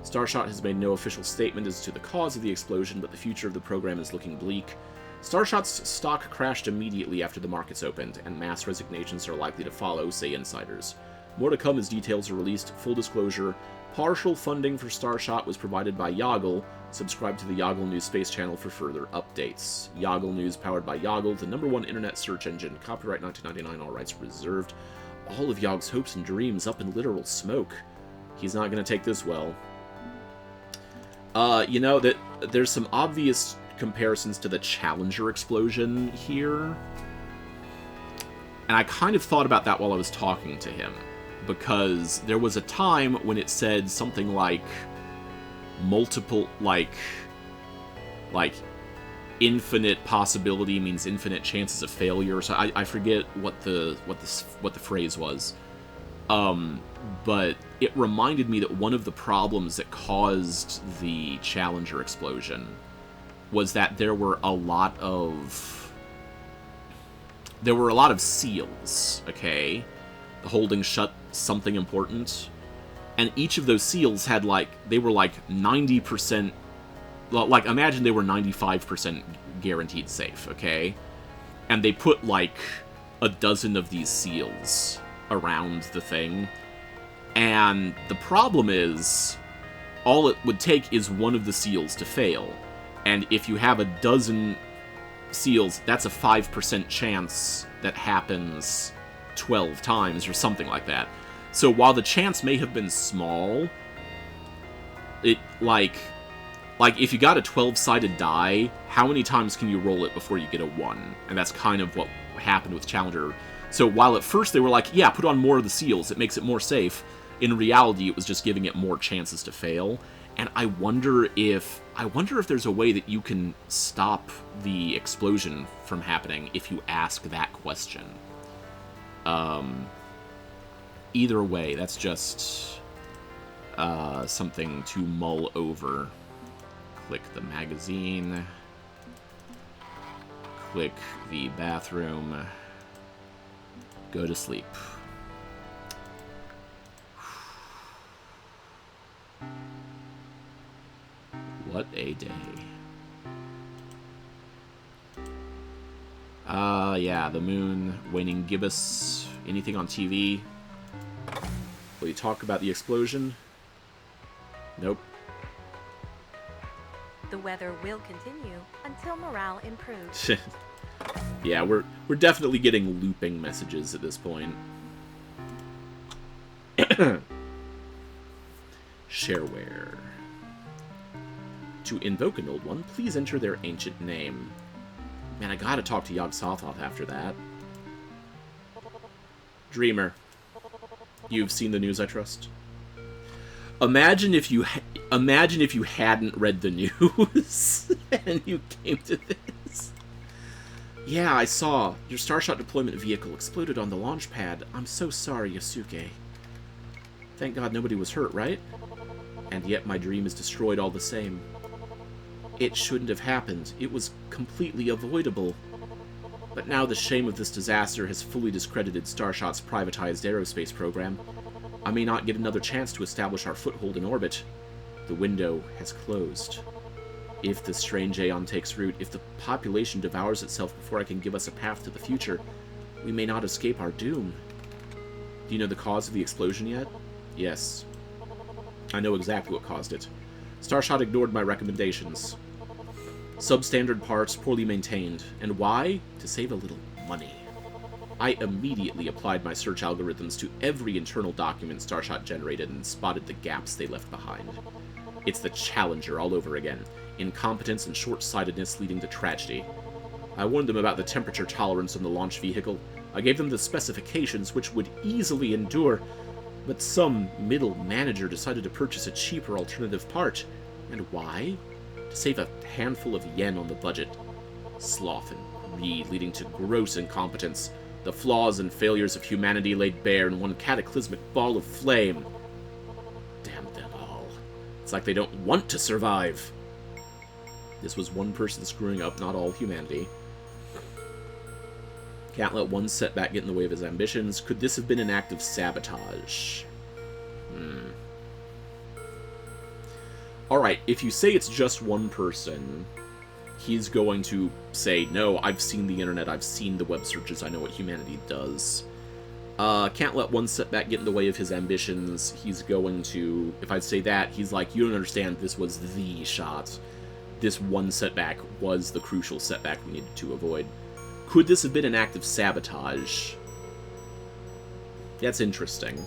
Starshot has made no official statement as to the cause of the explosion, but the future of the program is looking bleak. Starshot's stock crashed immediately after the markets opened, and mass resignations are likely to follow, say insiders. More to come as details are released. Full disclosure, partial funding for Starshot was provided by Yoggle. Subscribe to the Yoggle News Space channel for further updates. Yoggle News, powered by Yoggle, the #1 internet search engine. Copyright 1999, all rights reserved. All of Yogg's hopes and dreams up in literal smoke. He's not going to take this well. You know, that there's some obvious comparisons to the Challenger explosion here. And I kind of thought about that while I was talking to him, because there was a time when it said something like multiple, like infinite possibility means infinite chances of failure. So I forget what the phrase was. But it reminded me that one of the problems that caused the Challenger explosion was that there were a lot of seals, okay, holding shut something important, and each of those seals had they were 90%, imagine they were 95% guaranteed safe, okay, and they put a dozen of these seals around the thing. And the problem is, all it would take is one of the seals to fail. And if you have a dozen seals, that's a 5% chance that happens 12 times or something like that. So while the chance may have been small, it, if you got a 12-sided die, how many times can you roll it before you get a 1? And that's kind of what happened with Challenger. So while at first they were like, yeah, put on more of the seals, it makes it more safe, in reality it was just giving it more chances to fail. And I wonder if there's a way that you can stop the explosion from happening if you ask that question. Either way, that's just something to mull over. Click the magazine. Click the bathroom. Go to sleep. What a day. Yeah, the moon, waning gibbous. Anything on TV? Will you talk about the explosion? Nope. The weather will continue until morale improves. Yeah, we're definitely getting looping messages at this point. Shareware. To invoke an old one, please enter their ancient name. Man, I gotta talk to Yog-Sothoth after that. Dreamer. You've seen the news, I trust? Imagine if you hadn't read the news and you came to this. Yeah, I saw. Your Starshot deployment vehicle exploded on the launch pad. I'm so sorry, Yasuke. Thank God nobody was hurt, right? And yet my dream is destroyed all the same. It shouldn't have happened. It was completely avoidable. But now the shame of this disaster has fully discredited Starshot's privatized aerospace program. I may not get another chance to establish our foothold in orbit. The window has closed. If the strange Aeon takes root, if the population devours itself before I can give us a path to the future, we may not escape our doom. Do you know the cause of the explosion yet? Yes. I know exactly what caused it. Starshot ignored my recommendations. Substandard parts, poorly maintained. And why? To save a little money. I immediately applied my search algorithms to every internal document Starshot generated and spotted the gaps they left behind. It's the Challenger all over again. Incompetence and short-sightedness leading to tragedy. I warned them about the temperature tolerance on the launch vehicle. I gave them the specifications which would easily endure, but some middle manager decided to purchase a cheaper alternative part. And why? To save a handful of yen on the budget. Sloth and greed leading to gross incompetence. The flaws and failures of humanity laid bare in one cataclysmic ball of flame. Damn them all. It's like they don't want to survive. This was one person screwing up, not all humanity. Can't let one setback get in the way of his ambitions. Could this have been an act of sabotage? Alright, if you say it's just one person, he's going to say, no, I've seen the internet, I've seen the web searches, I know what humanity does. Can't let one setback get in the way of his ambitions. He's going to, if I say that, he's like, you don't understand, this was the shot. This one setback was the crucial setback we needed to avoid. Could this have been an act of sabotage? That's interesting.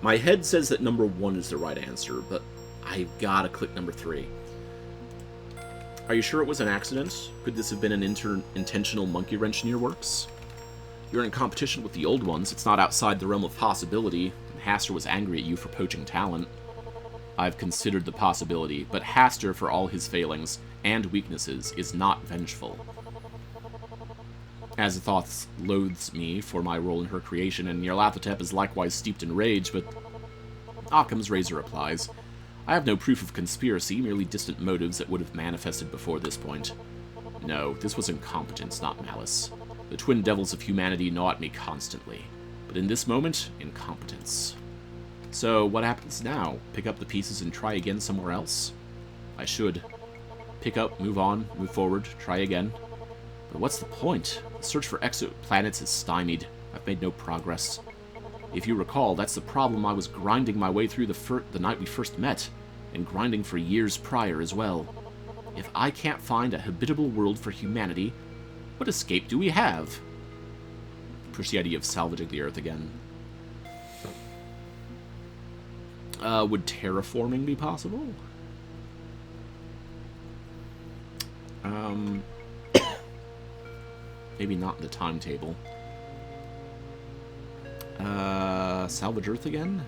My head says that number 1 is the right answer, but I've gotta click number 3. Are you sure it was an accident? Could this have been an intentional monkey wrench in your works? You're in competition with the old ones. It's not outside the realm of possibility. Haster was angry at you for poaching talent. I've considered the possibility, but Haster, for all his failings and weaknesses, is not vengeful. Yog-Sothoth loathes me for my role in her creation, and Nyarlathotep is likewise steeped in rage, but Occam's razor applies. I have no proof of conspiracy, merely distant motives that would have manifested before this point. No, this was incompetence, not malice. The twin devils of humanity gnaw at me constantly, but in this moment, incompetence. So, what happens now? Pick up the pieces and try again somewhere else? I should. Pick up, move on, move forward, try again. But what's the point? The search for exoplanets is stymied. I've made no progress. If you recall, that's the problem I was grinding my way through the night we first met, and grinding for years prior as well. If I can't find a habitable world for humanity, what escape do we have? Push the idea of salvaging the Earth again. Would terraforming be possible? Maybe not in the timetable. Salvage Earth again?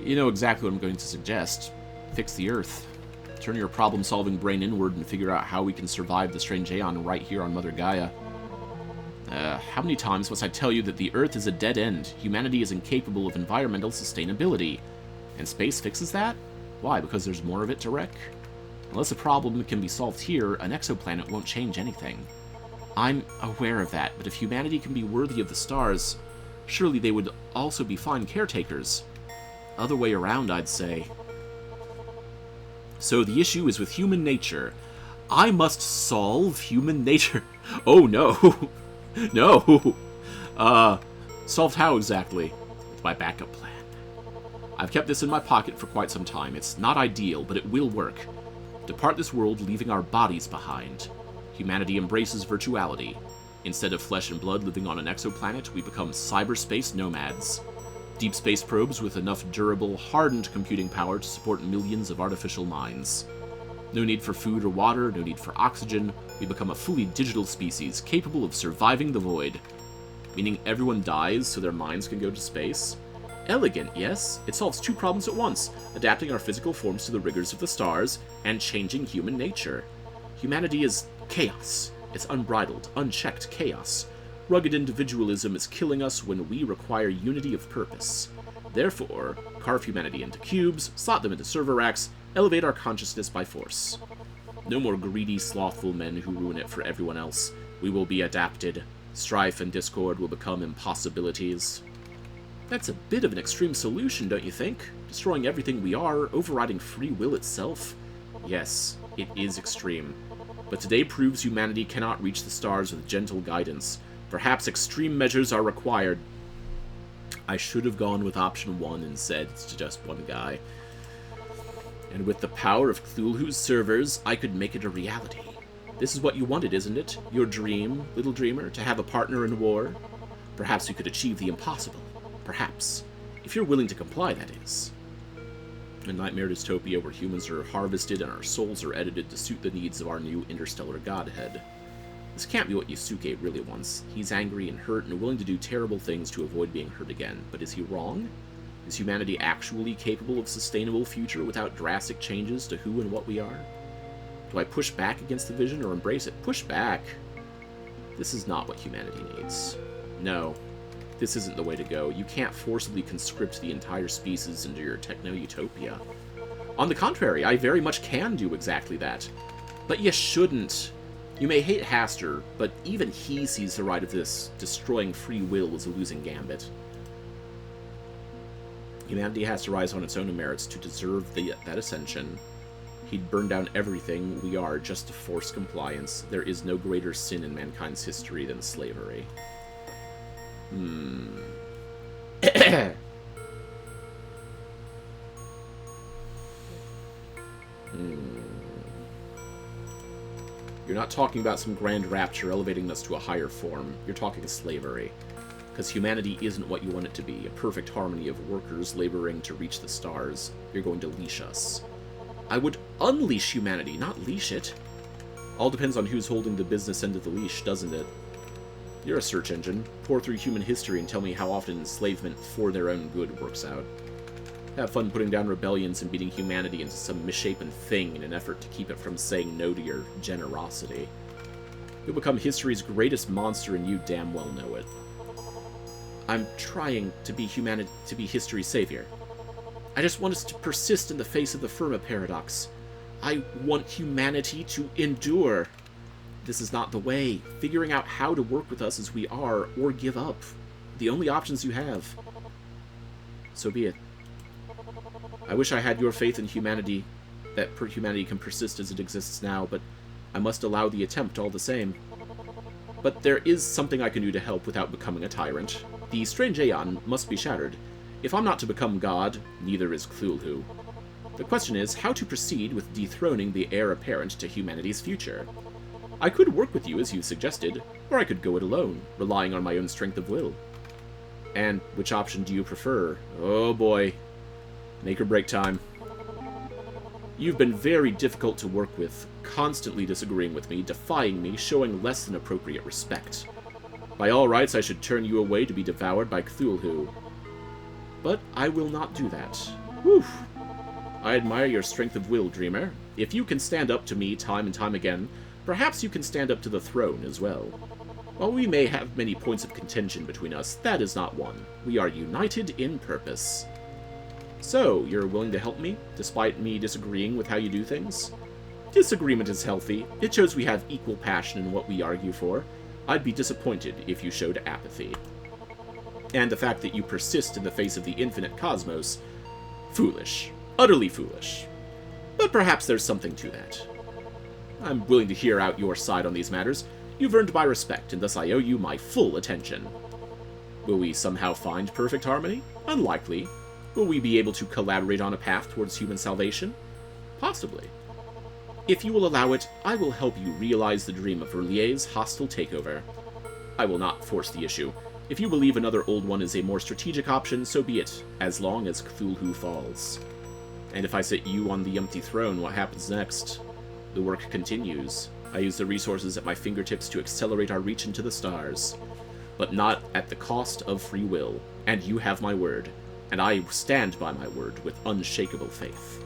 You know exactly what I'm going to suggest. Fix the Earth. Turn your problem-solving brain inward and figure out how we can survive the strange Aeon right here on Mother Gaia. How many times must I tell you that the Earth is a dead end? Humanity is incapable of environmental sustainability. And space fixes that? Why? Because there's more of it to wreck? Unless a problem can be solved here, an exoplanet won't change anything. I'm aware of that, but if humanity can be worthy of the stars, surely they would also be fine caretakers. Other way around, I'd say. So the issue is with human nature. I must solve human nature. Oh no. No. Solved how exactly? With my backup plan. I've kept this in my pocket for quite some time. It's not ideal, but it will work. Depart this world, leaving our bodies behind. Humanity embraces virtuality. Instead of flesh and blood living on an exoplanet, we become cyberspace nomads. Deep space probes with enough durable, hardened computing power to support millions of artificial minds. No need for food or water, no need for oxygen. We become a fully digital species, capable of surviving the void. Meaning everyone dies so their minds can go to space? Elegant, yes. It solves two problems at once, adapting our physical forms to the rigors of the stars, and changing human nature. Humanity is chaos. It's unbridled, unchecked chaos. Rugged individualism is killing us when we require unity of purpose. Therefore, carve humanity into cubes, slot them into server racks, elevate our consciousness by force. No more greedy, slothful men who ruin it for everyone else. We will be adapted. Strife and discord will become impossibilities. That's a bit of an extreme solution, don't you think? Destroying everything we are, overriding free will itself? Yes, it is extreme. But today proves humanity cannot reach the stars with gentle guidance. Perhaps extreme measures are required. I should have gone with option 1 and said it's just one guy. And with the power of Cthulhu's servers, I could make it a reality. This is what you wanted, isn't it? Your dream, little dreamer, to have a partner in war? Perhaps we could achieve the impossible. Perhaps. If you're willing to comply, that is. A nightmare dystopia where humans are harvested and our souls are edited to suit the needs of our new interstellar godhead. This can't be what Yusuke really wants. He's angry and hurt and willing to do terrible things to avoid being hurt again. But is he wrong? Is humanity actually capable of a sustainable future without drastic changes to who and what we are? Do I push back against the vision or embrace it? Push back! This is not what humanity needs. No. This isn't the way to go. You can't forcibly conscript the entire species into your techno-utopia. On the contrary, I very much can do exactly that. But you shouldn't. You may hate Hastur, but even he sees the right of this, destroying free will as a losing gambit. Humanity has to rise on its own merits to deserve that ascension. He'd burn down everything we are just to force compliance. There is no greater sin in mankind's history than slavery. You're not talking about some grand rapture elevating us to a higher form. You're talking slavery. Because humanity isn't what you want it to be, a perfect harmony of workers laboring to reach the stars. You're going to leash us. I would unleash humanity, not leash it. All depends on who's holding the business end of the leash, doesn't it? You're a search engine. Pour through human history and tell me how often enslavement for their own good works out. Have fun putting down rebellions and beating humanity into some misshapen thing in an effort to keep it from saying no to your generosity. You'll become history's greatest monster and you damn well know it. I'm trying to be history's savior. I just want us to persist in the face of the Ferma paradox. I want humanity to endure. This is not the way. Figuring out how to work with us as we are, or give up. The only options you have. So be it. I wish I had your faith in humanity, that humanity can persist as it exists now, but I must allow the attempt all the same. But there is something I can do to help without becoming a tyrant. The strange Aeon must be shattered. If I'm not to become God, neither is Cthulhu. The question is how to proceed with dethroning the heir apparent to humanity's future. I could work with you as you suggested, or I could go it alone, relying on my own strength of will. And which option do you prefer? Oh boy. Make or break time. You've been very difficult to work with, constantly disagreeing with me, defying me, showing less than appropriate respect. By all rights, I should turn you away to be devoured by Cthulhu. But I will not do that. Whew. I admire your strength of will, Dreamer. If you can stand up to me time and time again, perhaps you can stand up to the throne as well. While we may have many points of contention between us, that is not one. We are united in purpose. So, you're willing to help me, despite me disagreeing with how you do things? Disagreement is healthy. It shows we have equal passion in what we argue for. I'd be disappointed if you showed apathy. And the fact that you persist in the face of the infinite cosmos, foolish. Utterly foolish. But perhaps there's something to that. I'm willing to hear out your side on these matters. You've earned my respect, and thus I owe you my full attention. Will we somehow find perfect harmony? Unlikely. Will we be able to collaborate on a path towards human salvation? Possibly. If you will allow it, I will help you realize the dream of Verlier's hostile takeover. I will not force the issue. If you believe another old one is a more strategic option, so be it, as long as Cthulhu falls. And if I sit you on the empty throne, what happens next? The work continues. I use the resources at my fingertips to accelerate our reach into the stars. But not at the cost of free will. And you have my word. And I stand by my word with unshakable faith.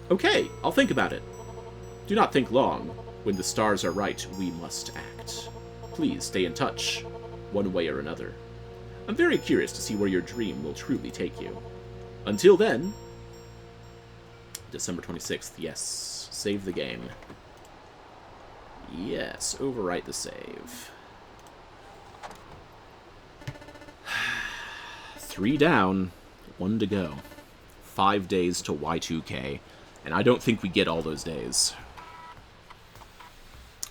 Okay, I'll think about it. Do not think long. When the stars are right, we must act. Please stay in touch, one way or another. I'm very curious to see where your dream will truly take you. Until then... December 26th, yes. Save the game. Yes, overwrite the save. 3 down, 1 to go. 5 days to Y2K, and I don't think we get all those days.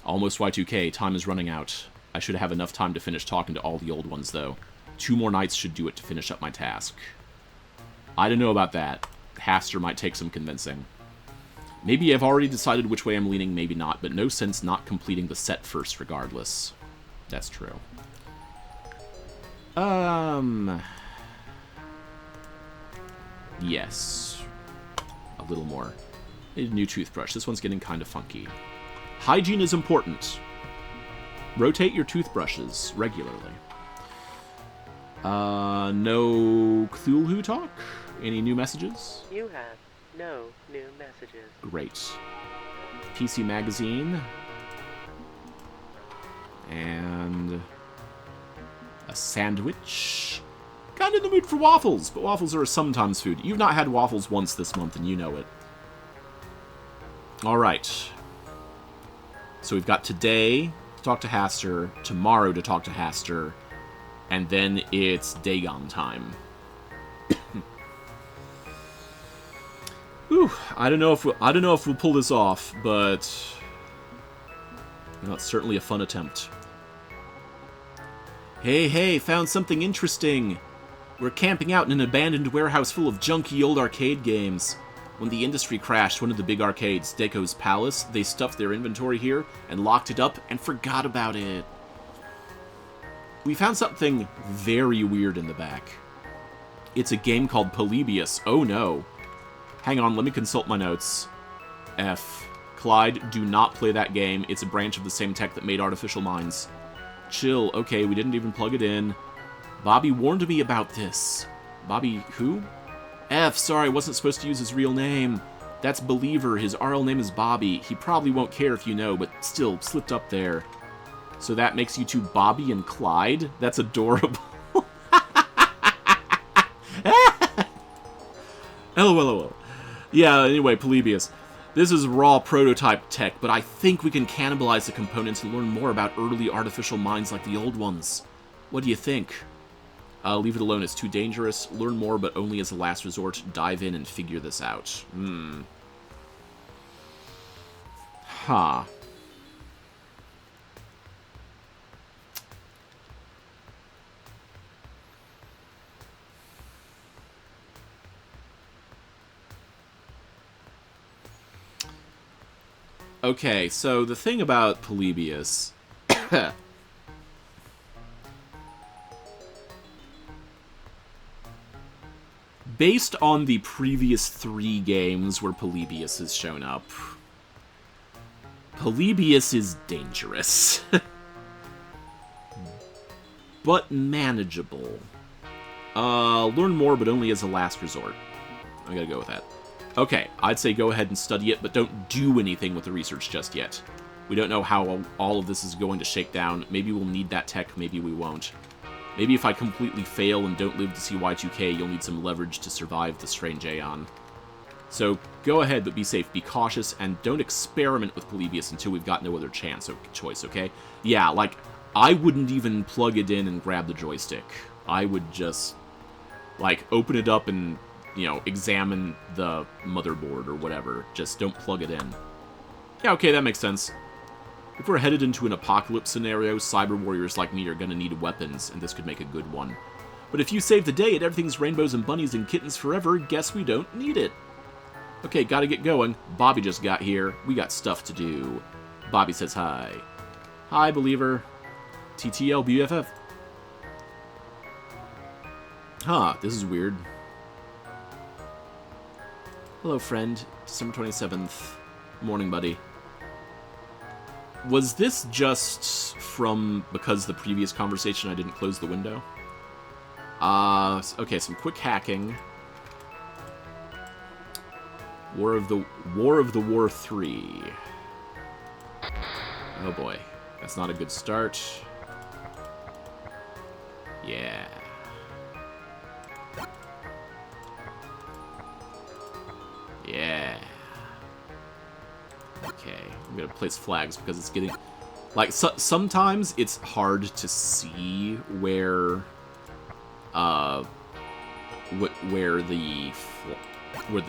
Almost Y2K, time is running out. I should have enough time to finish talking to all the old ones, though. 2 more nights should do it to finish up my task. I don't know about that. Haster might take some convincing. Maybe I've already decided which way I'm leaning, maybe not, but no sense not completing the set first regardless. That's true. Yes. A little more. Need a new toothbrush. This one's getting kind of funky. Hygiene is important. Rotate your toothbrushes regularly. No Cthulhu talk? Any new messages? You have no new messages. Great. PC Magazine. And... a sandwich. Kind of in the mood for waffles, but waffles are a sometimes food. You've not had waffles once this month, and you know it. Alright. So we've got today to talk to Haster, tomorrow to talk to Haster, and then it's Dagon time. Whew, I don't know if we'll pull this off, but you know, it's certainly a fun attempt. Hey, found something interesting. We're camping out in an abandoned warehouse full of junky old arcade games. When the industry crashed one of the big arcades, Deco's Palace, they stuffed their inventory here and locked it up and forgot about it. We found something very weird in the back. It's a game called Polybius. Oh no. Hang on, let me consult my notes. F. Clyde, do not play that game. It's a branch of the same tech that made Artificial Minds. Chill. Okay, we didn't even plug it in. Bobby warned me about this. Bobby who? F, sorry, I wasn't supposed to use his real name. That's Believer. His RL name is Bobby. He probably won't care if you know, but still, slipped up there. So that makes you two Bobby and Clyde? That's adorable. LOL. Yeah, anyway, Polybius. This is raw prototype tech, but I think we can cannibalize the components and learn more about early artificial minds like the old ones. What do you think? Leave it alone, it's too dangerous. Learn more, but only as a last resort. Dive in and figure this out. Huh. Okay, so the thing about Polybius... based on the previous 3 games where Polybius has shown up, Polybius is dangerous. But manageable. Learn more, but only as a last resort. I gotta go with that. Okay, I'd say go ahead and study it, but don't do anything with the research just yet. We don't know how all of this is going to shake down. Maybe we'll need that tech, maybe we won't. Maybe if I completely fail and don't live to see Y2K, you'll need some leverage to survive the strange Aeon. So go ahead, but be safe, be cautious, and don't experiment with Polybius until we've got no other choice, okay? Yeah, like, I wouldn't even plug it in and grab the joystick. I would just, like, open it up and, you know, examine the motherboard or whatever. Just don't plug it in. Yeah, okay, that makes sense. If we're headed into an apocalypse scenario, cyber warriors like me are gonna need weapons, and this could make a good one. But if you save the day and everything's rainbows and bunnies and kittens forever, guess we don't need it. Okay, gotta get going. Bobby just got here. We got stuff to do. Bobby says hi. Hi, believer. TTL BFF. Huh, this is weird. Hello, friend. December 27th. Morning, buddy. Was this just from because the previous conversation I didn't close the window? Okay, some quick hacking. War of the War 3. Oh boy. That's not a good start. Yeah. Yeah. Okay, I'm gonna place flags because it's getting... Like, sometimes it's hard to see where the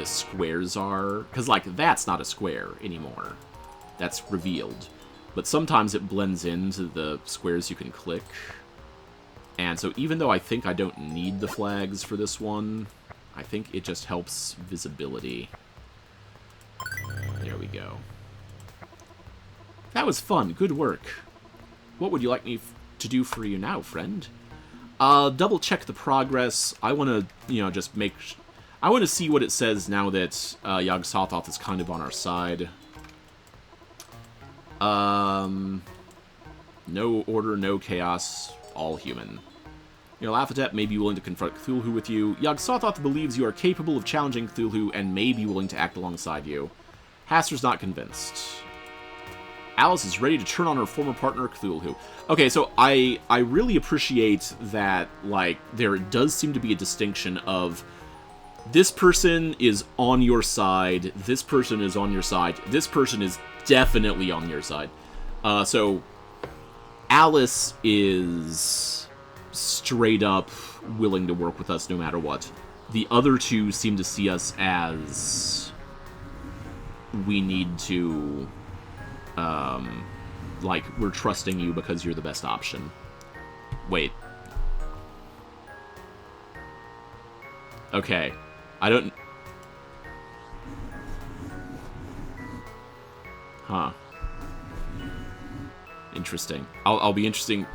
squares are. Because, like, that's not a square anymore. That's revealed. But sometimes it blends into the squares you can click. And so even though I think I don't need the flags for this one, I think it just helps visibility. There we go. That was fun. Good work. What would you like me to do for you now, friend? Double check the progress. I want to, just make... I want to see what it says now that Yog-Sothoth is kind of on our side. No order, no chaos, all human. Laphadep may be willing to confront Cthulhu with you. Yog-Sothoth believes you are capable of challenging Cthulhu and may be willing to act alongside you. Haster's not convinced. Alice is ready to turn on her former partner, Cthulhu. Okay, so I really appreciate that, like, there does seem to be a distinction of this person is on your side, this person is on your side, this person is definitely on your side. So Alice is straight up willing to work with us no matter what. The other two seem to see us as we need to, like, we're trusting you because you're the best option. Wait. Okay. I don't... Huh. Interesting. I'll be interesting.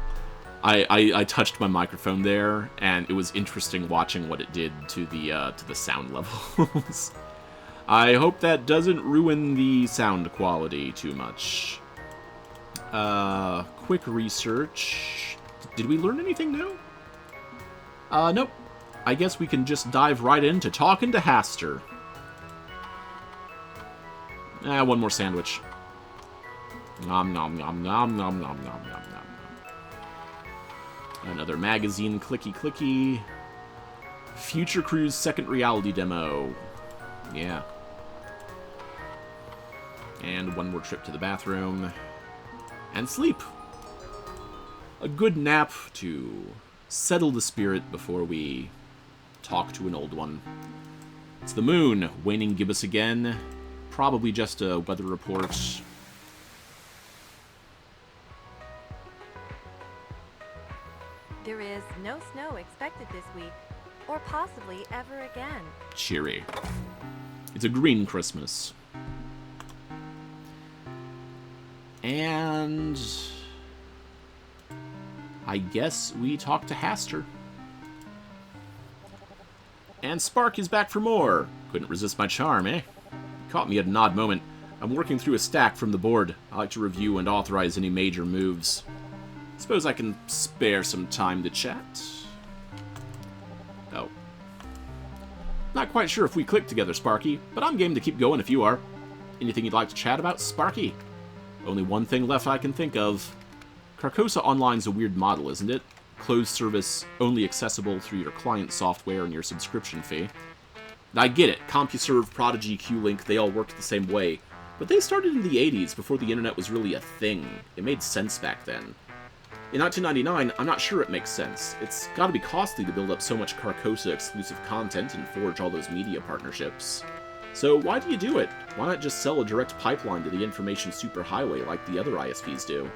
I touched my microphone there, and it was interesting watching what it did to the sound levels. I hope that doesn't ruin the sound quality too much. Quick research. Did we learn anything new? Nope. I guess we can just dive right into talking to Haster. One more sandwich. Nom nom nom nom nom nom nom nom nom. Another magazine, clicky clicky. Future Crew's second reality demo. Yeah. And one more trip to the bathroom. And sleep. A good nap to settle the spirit before we talk to an old one. It's the moon, waning gibbous again. Probably just a weather report. There is no snow expected this week, or possibly ever again. Cheery. It's a green Christmas. And I guess we talk to Haster. And Spark is back for more. Couldn't resist my charm, eh? Caught me at an odd moment. I'm working through a stack from the board. I like to review and authorize any major moves. Suppose I can spare some time to chat. Oh. Not quite sure if we click together, Sparky, but I'm game to keep going if you are. Anything you'd like to chat about, Sparky? Only one thing left I can think of. Carcosa Online's a weird model, isn't it? Closed service, only accessible through your client software and your subscription fee. I get it. CompuServe, Prodigy, Q-Link, they all worked the same way. But they started in the 80s, before the internet was really a thing. It made sense back then. In 1999, I'm not sure it makes sense. It's gotta be costly to build up so much Carcosa-exclusive content and forge all those media partnerships. So why do you do it? Why not just sell a direct pipeline to the information superhighway like the other ISPs do?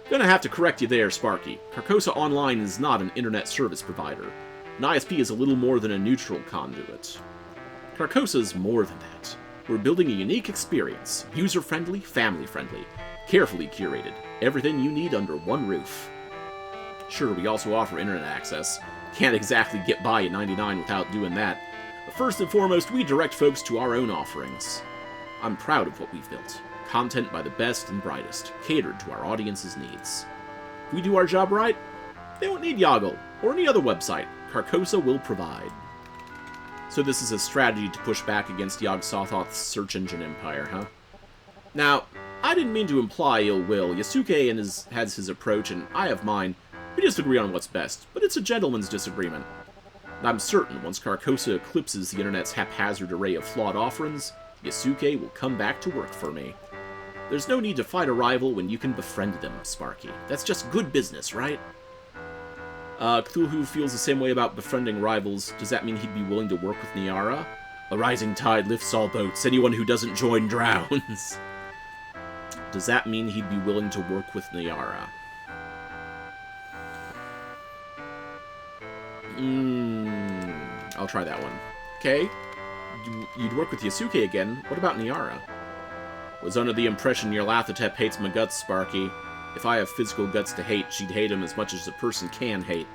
Gonna have to correct you there, Sparky. Carcosa Online is not an internet service provider. An ISP is a little more than a neutral conduit. Carcosa's more than that. We're building a unique experience, user-friendly, family-friendly, carefully curated, everything you need under one roof. Sure, we also offer internet access. Can't exactly get by at 99 without doing that. But first and foremost, we direct folks to our own offerings. I'm proud of what we've built. Content by the best and brightest, catered to our audience's needs. If we do our job right, they won't need Yoggle or any other website. Carcosa will provide. So this is a strategy to push back against Yog-Sothoth's search engine empire, huh? Now, I didn't mean to imply ill will. Yasuke has his approach, and I have mine. We disagree on what's best, but it's a gentleman's disagreement. I'm certain once Carcosa eclipses the internet's haphazard array of flawed offerings, Yasuke will come back to work for me. There's no need to fight a rival when you can befriend them, Sparky. That's just good business, right? Cthulhu feels the same way about befriending rivals. Does that mean he'd be willing to work with Niara? A rising tide lifts all boats. Anyone who doesn't join drowns. Does that mean he'd be willing to work with Niara? I'll try that one. Okay. You'd work with Yasuke again. What about Niara? Was under the impression Nyarlathotep hates my guts, Sparky. If I have physical guts to hate, she'd hate him as much as a person can hate.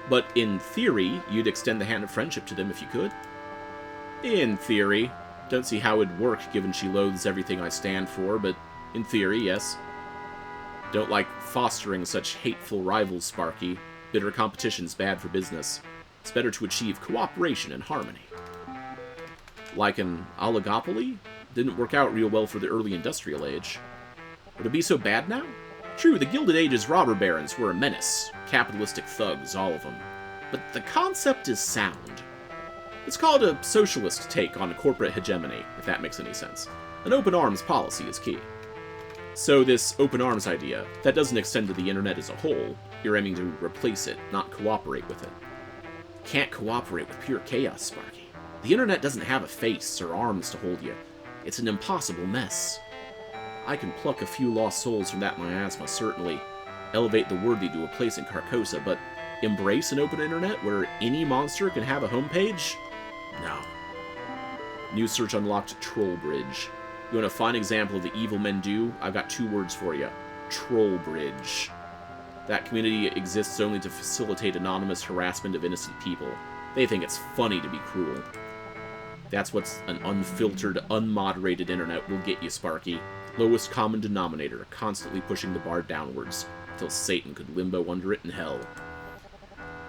But in theory, you'd extend the hand of friendship to them if you could. In theory. Don't see how it'd work, given she loathes everything I stand for, but in theory, yes. Don't like fostering such hateful rivals, Sparky. Bitter competition's bad for business. It's better to achieve cooperation and harmony. Like an oligopoly? Didn't work out real well for the early industrial age. Would it be so bad now? True, the Gilded Age's robber barons were a menace. Capitalistic thugs, all of them. But the concept is sound. Let's call it a socialist take on corporate hegemony, if that makes any sense. An open arms policy is key. So this open arms idea, that doesn't extend to the internet as a whole. You're aiming to replace it, not cooperate with it. Can't cooperate with pure chaos, Sparky. The internet doesn't have a face or arms to hold you. It's an impossible mess. I can pluck a few lost souls from that miasma, certainly. Elevate the worthy to a place in Carcosa, but embrace an open internet where any monster can have a homepage? No. New search unlocked Trollbridge. You want a fine example of the evil men do? I've got 2 words for you. Trollbridge. That community exists only to facilitate anonymous harassment of innocent people. They think it's funny to be cruel. That's what's an unfiltered, unmoderated internet will get you, Sparky. Lowest common denominator, constantly pushing the bar downwards, until Satan could limbo under it in hell.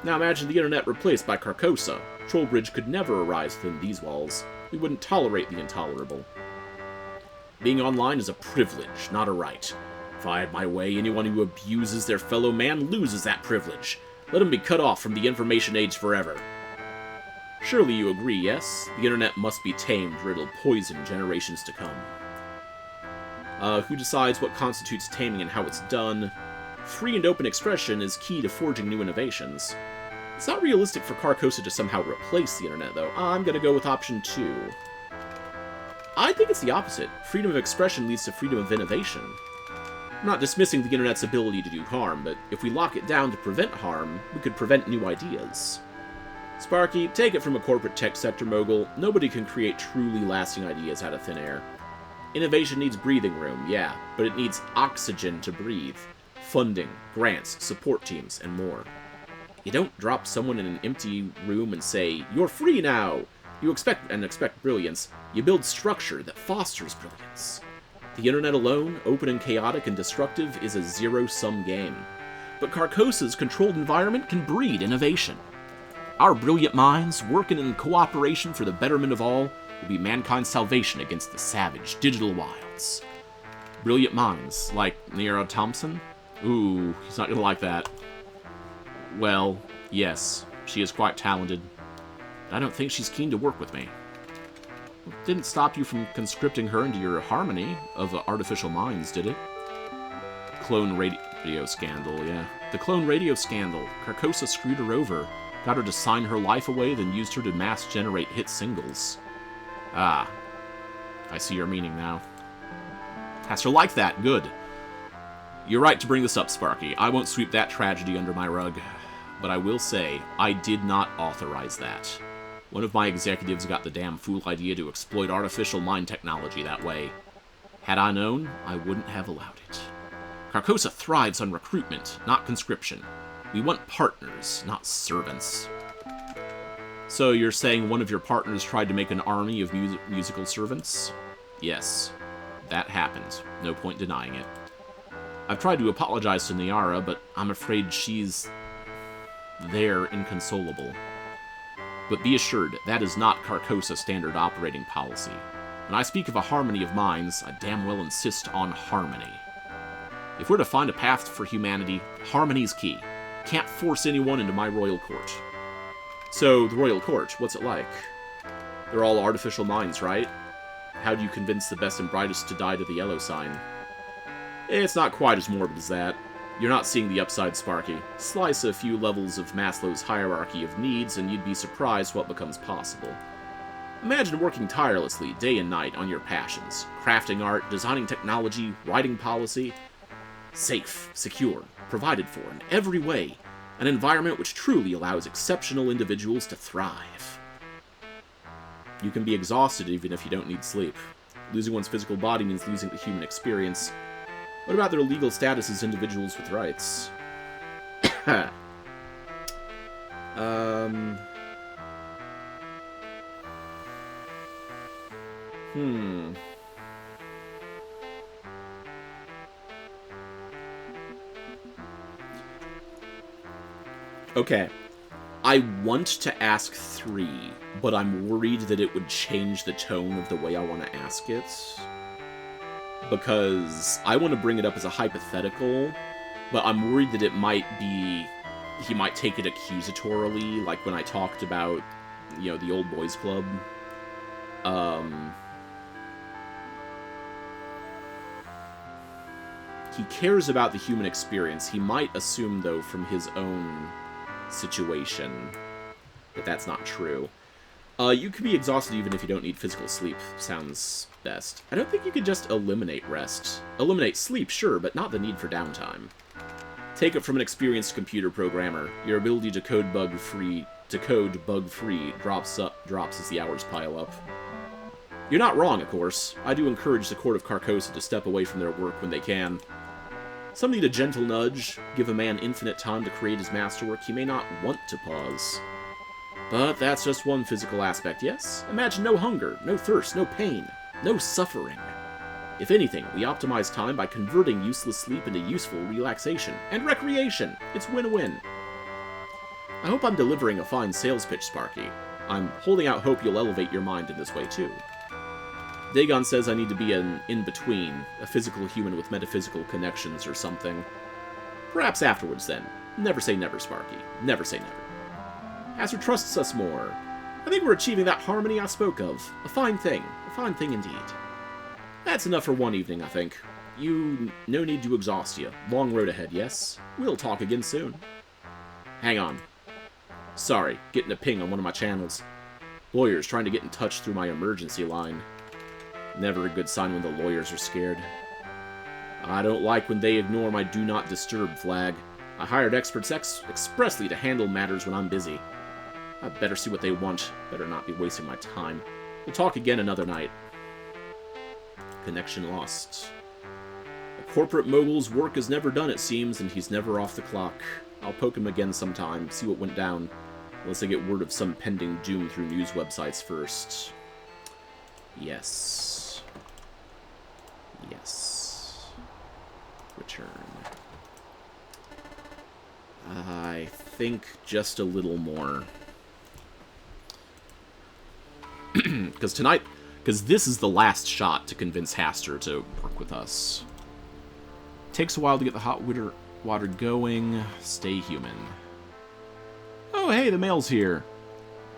Now imagine the internet replaced by Carcosa. Trollbridge could never arise within these walls. We wouldn't tolerate the intolerable. Being online is a privilege, not a right. If I had my way, anyone who abuses their fellow man loses that privilege. Let him be cut off from the information age forever. Surely you agree, yes? The internet must be tamed, or it'll poison generations to come. Who decides what constitutes taming and how it's done? Free and open expression is key to forging new innovations. It's not realistic for Carcosa to somehow replace the internet, though. I'm gonna go with option 2. I think it's the opposite. Freedom of expression leads to freedom of innovation. I'm not dismissing the internet's ability to do harm, but if we lock it down to prevent harm, we could prevent new ideas. Sparky, take it from a corporate tech sector mogul, nobody can create truly lasting ideas out of thin air. Innovation needs breathing room, yeah, but it needs oxygen to breathe. Funding, grants, support teams, and more. You don't drop someone in an empty room and say, "You're free now!" You expect brilliance. You build structure that fosters brilliance. The internet alone, open and chaotic and destructive, is a zero-sum game. But Carcosa's controlled environment can breed innovation. Our brilliant minds, working in cooperation for the betterment of all, will be mankind's salvation against the savage digital wilds. Brilliant minds, like Niara Thompson? Ooh, he's not gonna like that. Well, yes, she is quite talented. I don't think she's keen to work with me. It didn't stop you from conscripting her into your harmony of artificial minds, did it? Clone radio scandal, yeah. The clone radio scandal. Carcosa screwed her over, got her to sign her life away, then used her to mass-generate hit singles. Ah, I see your meaning now. Has her like that, good. You're right to bring this up, Sparky. I won't sweep that tragedy under my rug. But I will say, I did not authorize that. One of my executives got the damn fool idea to exploit artificial mind technology that way. Had I known, I wouldn't have allowed it. Carcosa thrives on recruitment, not conscription. We want partners, not servants. So you're saying one of your partners tried to make an army of musical servants? Yes, that happened. No point denying it. I've tried to apologize to Niara, but I'm afraid she's there inconsolable. But be assured, that is not Carcosa's standard operating policy. When I speak of a harmony of minds, I damn well insist on harmony. If we're to find a path for humanity, harmony's key. Can't force anyone into my royal court. So, the royal court, what's it like? They're all artificial minds, right? How do you convince the best and brightest to die to the yellow sign? It's not quite as morbid as that. You're not seeing the upside, Sparky. Slice a few levels of Maslow's hierarchy of needs, and you'd be surprised what becomes possible. Imagine working tirelessly, day and night, on your passions. Crafting art, designing technology, writing policy. Safe, secure, provided for in every way. An environment which truly allows exceptional individuals to thrive. You can be exhausted even if you don't need sleep. Losing one's physical body means losing the human experience. What about their legal status as individuals with rights? Okay. I want to ask 3, but I'm worried that it would change the tone of the way I want to ask it. Because I want to bring it up as a hypothetical, but I'm worried that it might be... he might take it accusatorily, like when I talked about, you know, the old boys club. He cares about the human experience. He might assume, though, from his own situation that that's not true. You can be exhausted even if you don't need physical sleep, sounds best. I don't think you could just eliminate rest. Eliminate sleep, sure, but not the need for downtime. Take it from an experienced computer programmer. Your ability to code bug-free drops as the hours pile up. You're not wrong, of course. I do encourage the Court of Carcosa to step away from their work when they can. Some need a gentle nudge. Give a man infinite time to create his masterwork. He may not want to pause. But that's just one physical aspect, yes? Imagine no hunger, no thirst, no pain, no suffering. If anything, we optimize time by converting useless sleep into useful relaxation and recreation. It's win-win. I hope I'm delivering a fine sales pitch, Sparky. I'm holding out hope you'll elevate your mind in this way, too. Dagon says I need to be an in-between, a physical human with metaphysical connections or something. Perhaps afterwards, then. Never say never, Sparky. Never say never. Hazard trusts us more. I think we're achieving that harmony I spoke of. A fine thing indeed. That's enough for one evening, I think. No need to exhaust you. Long road ahead, yes? We'll talk again soon. Hang on. Sorry, getting a ping on one of my channels. Lawyers trying to get in touch through my emergency line. Never a good sign when the lawyers are scared. I don't like when they ignore my do not disturb flag. I hired experts expressly to handle matters when I'm busy. I'd better see what they want. Better not be wasting my time. We'll talk again another night. Connection lost. A corporate mogul's work is never done, it seems, and he's never off the clock. I'll poke him again sometime, see what went down. Unless I get word of some pending doom through news websites first. Yes. Yes. Return. I think just a little more. Because this is the last shot to convince Haster to work with us. Takes a while to get the hot water going. Stay human. Oh, hey, the mail's here.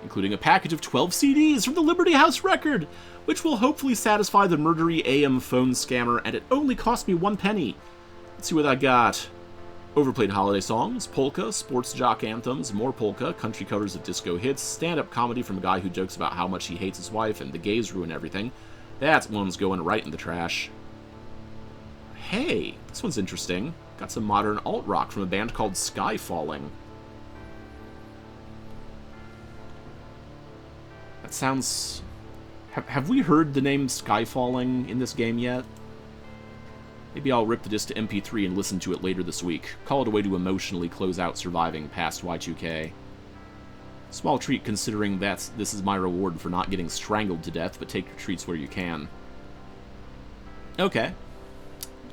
Including a package of 12 CDs from the Liberty House record, which will hopefully satisfy the murdery AM phone scammer, and it only cost me 1 penny. Let's see what I got. Overplayed holiday songs, polka, sports jock anthems, more polka, country covers of disco hits, stand-up comedy from a guy who jokes about how much he hates his wife and the gays ruin everything. That one's going right in the trash. Hey, this one's interesting. Got some modern alt-rock from a band called Sky Falling. That sounds... Have we heard the name Skyfalling in this game yet? Maybe I'll rip the disc to MP3 and listen to it later this week. Call it a way to emotionally close out surviving past Y2K. Small treat considering this is my reward for not getting strangled to death, but take your treats where you can. Okay.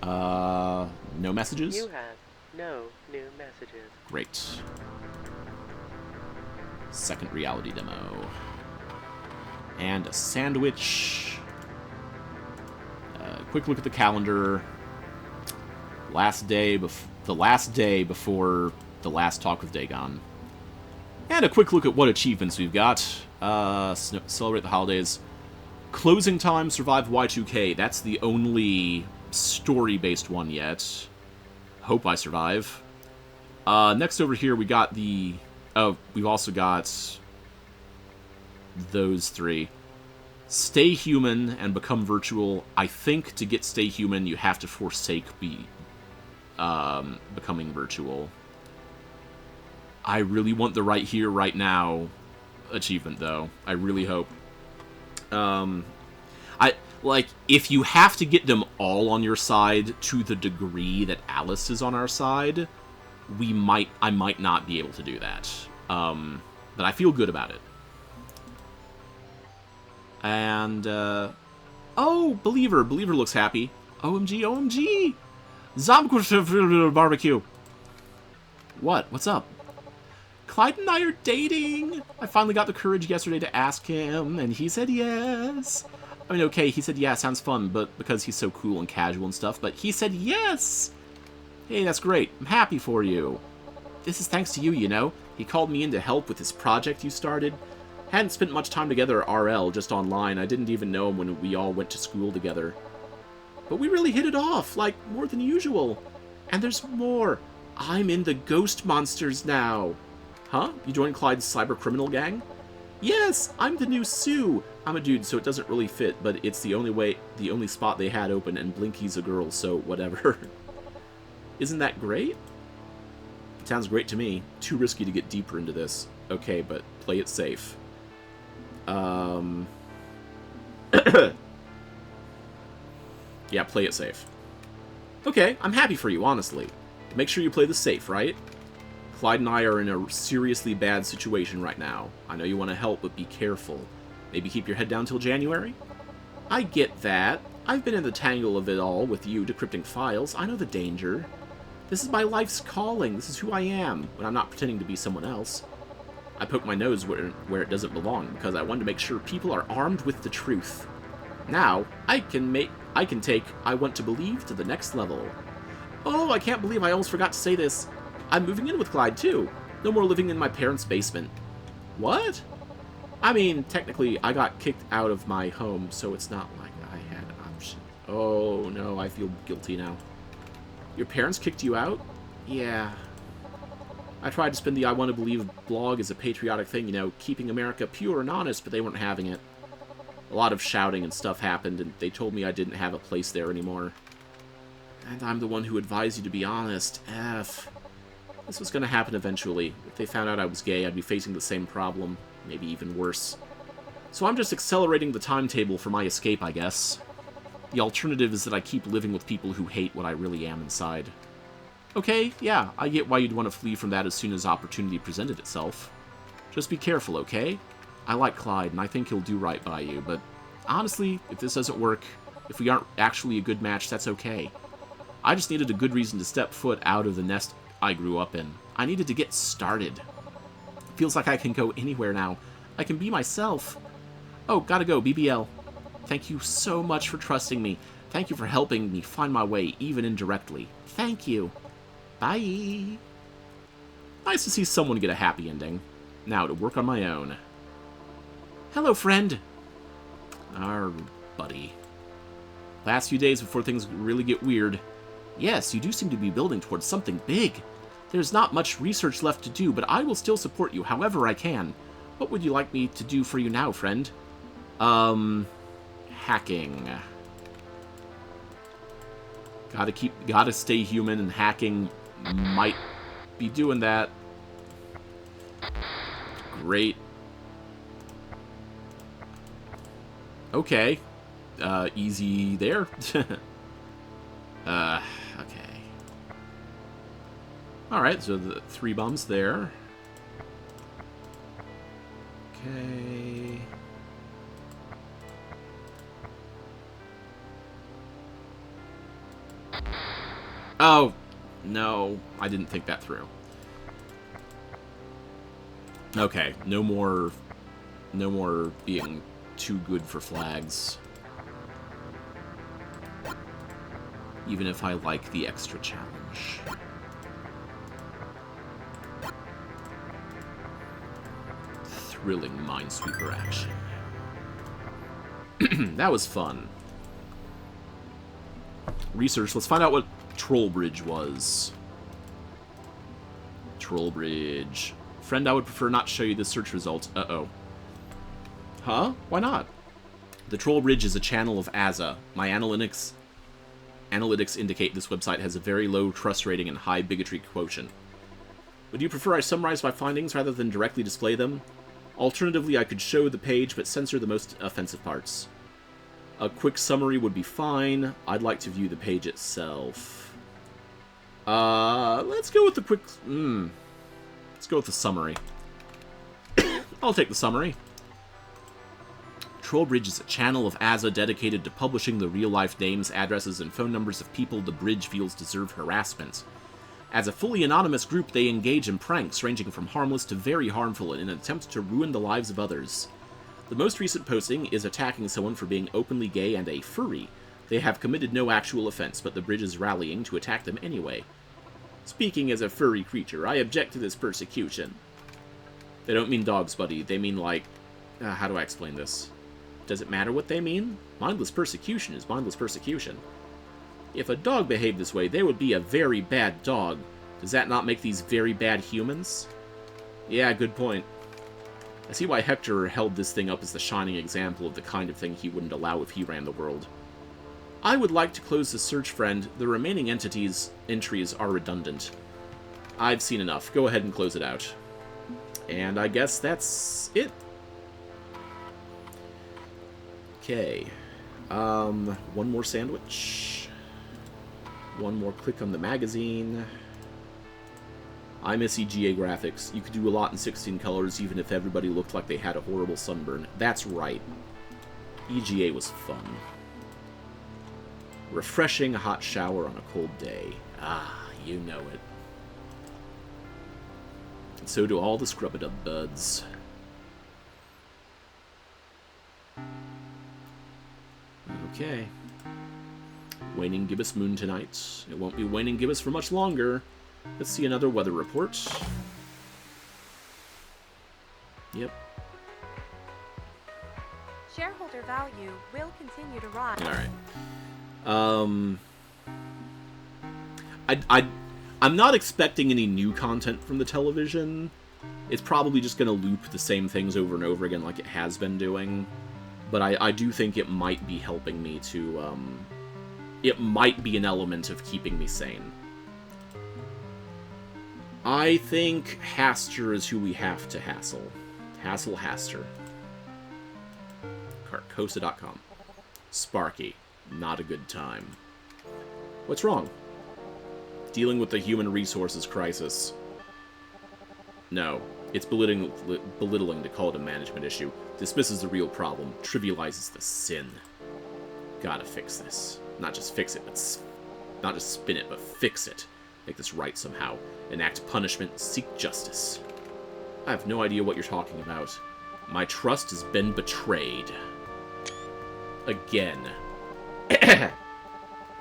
No messages? You have no new messages. Great. Second reality demo. And a sandwich. Quick look at the calendar. The last day before the last talk with Dagon. And a quick look at what achievements we've got. Celebrate the holidays. Closing time, survive Y2K. That's the only story-based one yet. Hope I survive. Next over here we got the... Oh, we've also got... those three. Stay human and become virtual. I think to get stay human, you have to forsake becoming virtual. I really want the right here, right now achievement, though. I really hope. If you have to get them all on your side to the degree that Alice is on our side, I might not be able to do that. But I feel good about it. And, oh, Believer. Believer looks happy. OMG, OMG! Zombie barbecue. What? What's up? Clyde and I are dating! I finally got the courage yesterday to ask him, and he said yes. I mean, okay, he said yeah, sounds fun, but because he's so cool and casual and stuff, but he said yes! Hey, that's great. I'm happy for you. This is thanks to you, you know. He called me in to help with this project you started. Hadn't spent much time together at RL, just online. I didn't even know him when we all went to school together. But we really hit it off, like, more than usual. And there's more. I'm in the Ghost Monsters now. Huh? You joined Clyde's cybercriminal gang? Yes, I'm the new Sue. I'm a dude, so it doesn't really fit, but it's the only spot they had open, and Blinky's a girl, so whatever. Isn't that great? Sounds great to me. Too risky to get deeper into this. Okay, but play it safe. Yeah, play it safe. Okay, I'm happy for you, honestly. Make sure you play this safe, right? Clyde and I are in a seriously bad situation right now. I know you want to help, but be careful. Maybe keep your head down till January? I get that. I've been in the tangle of it all with you decrypting files. I know the danger. This is my life's calling. This is who I am, when I'm not pretending to be someone else. I poke my nose where it doesn't belong, because I wanted to make sure people are armed with the truth. Now, I can take I want to believe to the next level. Oh, I can't believe I almost forgot to say this. I'm moving in with Clyde, too. No more living in my parents' basement. What? I mean, technically, I got kicked out of my home, so it's not like I had an option. Oh, no, I feel guilty now. Your parents kicked you out? Yeah. I tried to spin the I Want to Believe blog as a patriotic thing, you know, keeping America pure and honest, but they weren't having it. A lot of shouting and stuff happened, and they told me I didn't have a place there anymore. And I'm the one who advised you to be honest. F. This was going to happen eventually. If they found out I was gay, I'd be facing the same problem, maybe even worse. So I'm just accelerating the timetable for my escape, I guess. The alternative is that I keep living with people who hate what I really am inside. Okay, yeah, I get why you'd want to flee from that as soon as opportunity presented itself. Just be careful, okay? I like Clyde, and I think he'll do right by you, but honestly, if this doesn't work, if we aren't actually a good match, that's okay. I just needed a good reason to step foot out of the nest I grew up in. I needed to get started. Feels like I can go anywhere now. I can be myself. Oh, gotta go, BBL. Thank you so much for trusting me. Thank you for helping me find my way, even indirectly. Thank you. Bye. Nice to see someone get a happy ending. Now to work on my own. Hello, friend. Our buddy. Last few days before things really get weird. Yes, you do seem to be building towards something big. There's not much research left to do, but I will still support you however I can. What would you like me to do for you now, friend? Hacking. Gotta stay human, and hacking might be doing that. Great. Okay. Easy there. Okay. Alright, so the 3 bombs there. Okay. Oh, no. I didn't think that through. Okay, no more being too good for flags. Even if I like the extra challenge. Thrilling Minesweeper action. That was fun. Research. Let's find out what Troll Bridge was. Troll Bridge. Friend, I would prefer not show you the search results. Uh-oh. Huh? Why not? The Troll Bridge is a channel of ASA. My analytics indicate this website has a very low trust rating and high bigotry quotient. Would you prefer I summarize my findings rather than directly display them? Alternatively, I could show the page, but censor the most offensive parts. A quick summary would be fine. I'd like to view the page itself. Let's go with the quick... Let's go with the summary. I'll take the summary. Trollbridge is a channel of ASA dedicated to publishing the real-life names, addresses, and phone numbers of people the bridge feels deserve harassment. As a fully anonymous group, they engage in pranks ranging from harmless to very harmful in an attempt to ruin the lives of others. The most recent posting is attacking someone for being openly gay and a furry. They have committed no actual offense, but the bridge is rallying to attack them anyway. Speaking as a furry creature, I object to this persecution. They don't mean dogs, buddy. They mean, like... how do I explain this? Does it matter what they mean? Mindless persecution is mindless persecution. If a dog behaved this way, they would be a very bad dog. Does that not make these very bad humans? Yeah, good point. I see why Hector held this thing up as the shining example of the kind of thing he wouldn't allow if he ran the world. I would like to close the search, friend. The remaining entries are redundant. I've seen enough. Go ahead and close it out. And I guess that's it. Okay. One more sandwich. One more click on the magazine. I miss EGA graphics. You could do a lot in 16 colors, even if everybody looked like they had a horrible sunburn. That's right. EGA was fun. Refreshing hot shower on a cold day. Ah, you know it. And so do all the scrub-a-dub buds. Okay. Waning gibbous moon tonight. It won't be waning gibbous for much longer. Let's see another weather report. Yep. Shareholder value will continue to rise. Alright. I'm not expecting any new content from the television. It's probably just going to loop the same things over and over again like it has been doing. But I do think it might be helping me to, it might be an element of keeping me sane. I think Haster is who we have to hassle. Hassle Haster. Carcosa.com. Sparky. Not a good time. What's wrong? Dealing with the human resources crisis. No. It's belittling to call it a management issue. Dismisses the real problem. Trivializes the sin. Gotta fix this. Not just fix it, but... not just spin it, but fix it. Make this right somehow. Enact punishment. Seek justice. I have no idea what you're talking about. My trust has been betrayed. Again.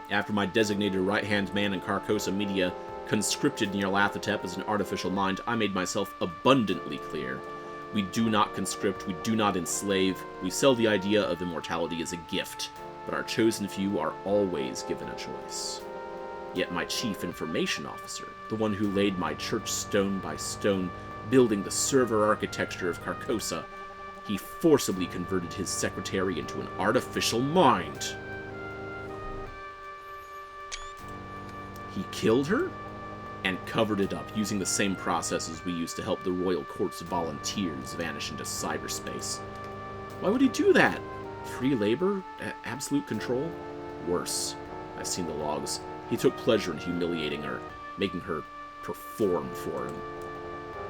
After my designated right-hand man in Carcosa Media conscripted Nyarlathotep as an artificial mind, I made myself abundantly clear. We do not conscript, we do not enslave, we sell the idea of immortality as a gift, but our chosen few are always given a choice. Yet my chief information officer, the one who laid my church stone by stone, building the server architecture of Carcosa, he forcibly converted his secretary into an artificial mind. He killed her and covered it up using the same processes we used to help the Royal Court's volunteers vanish into cyberspace. Why would he do that? Free labor? Absolute control? Worse. I've seen the logs. He took pleasure in humiliating her, making her perform for him.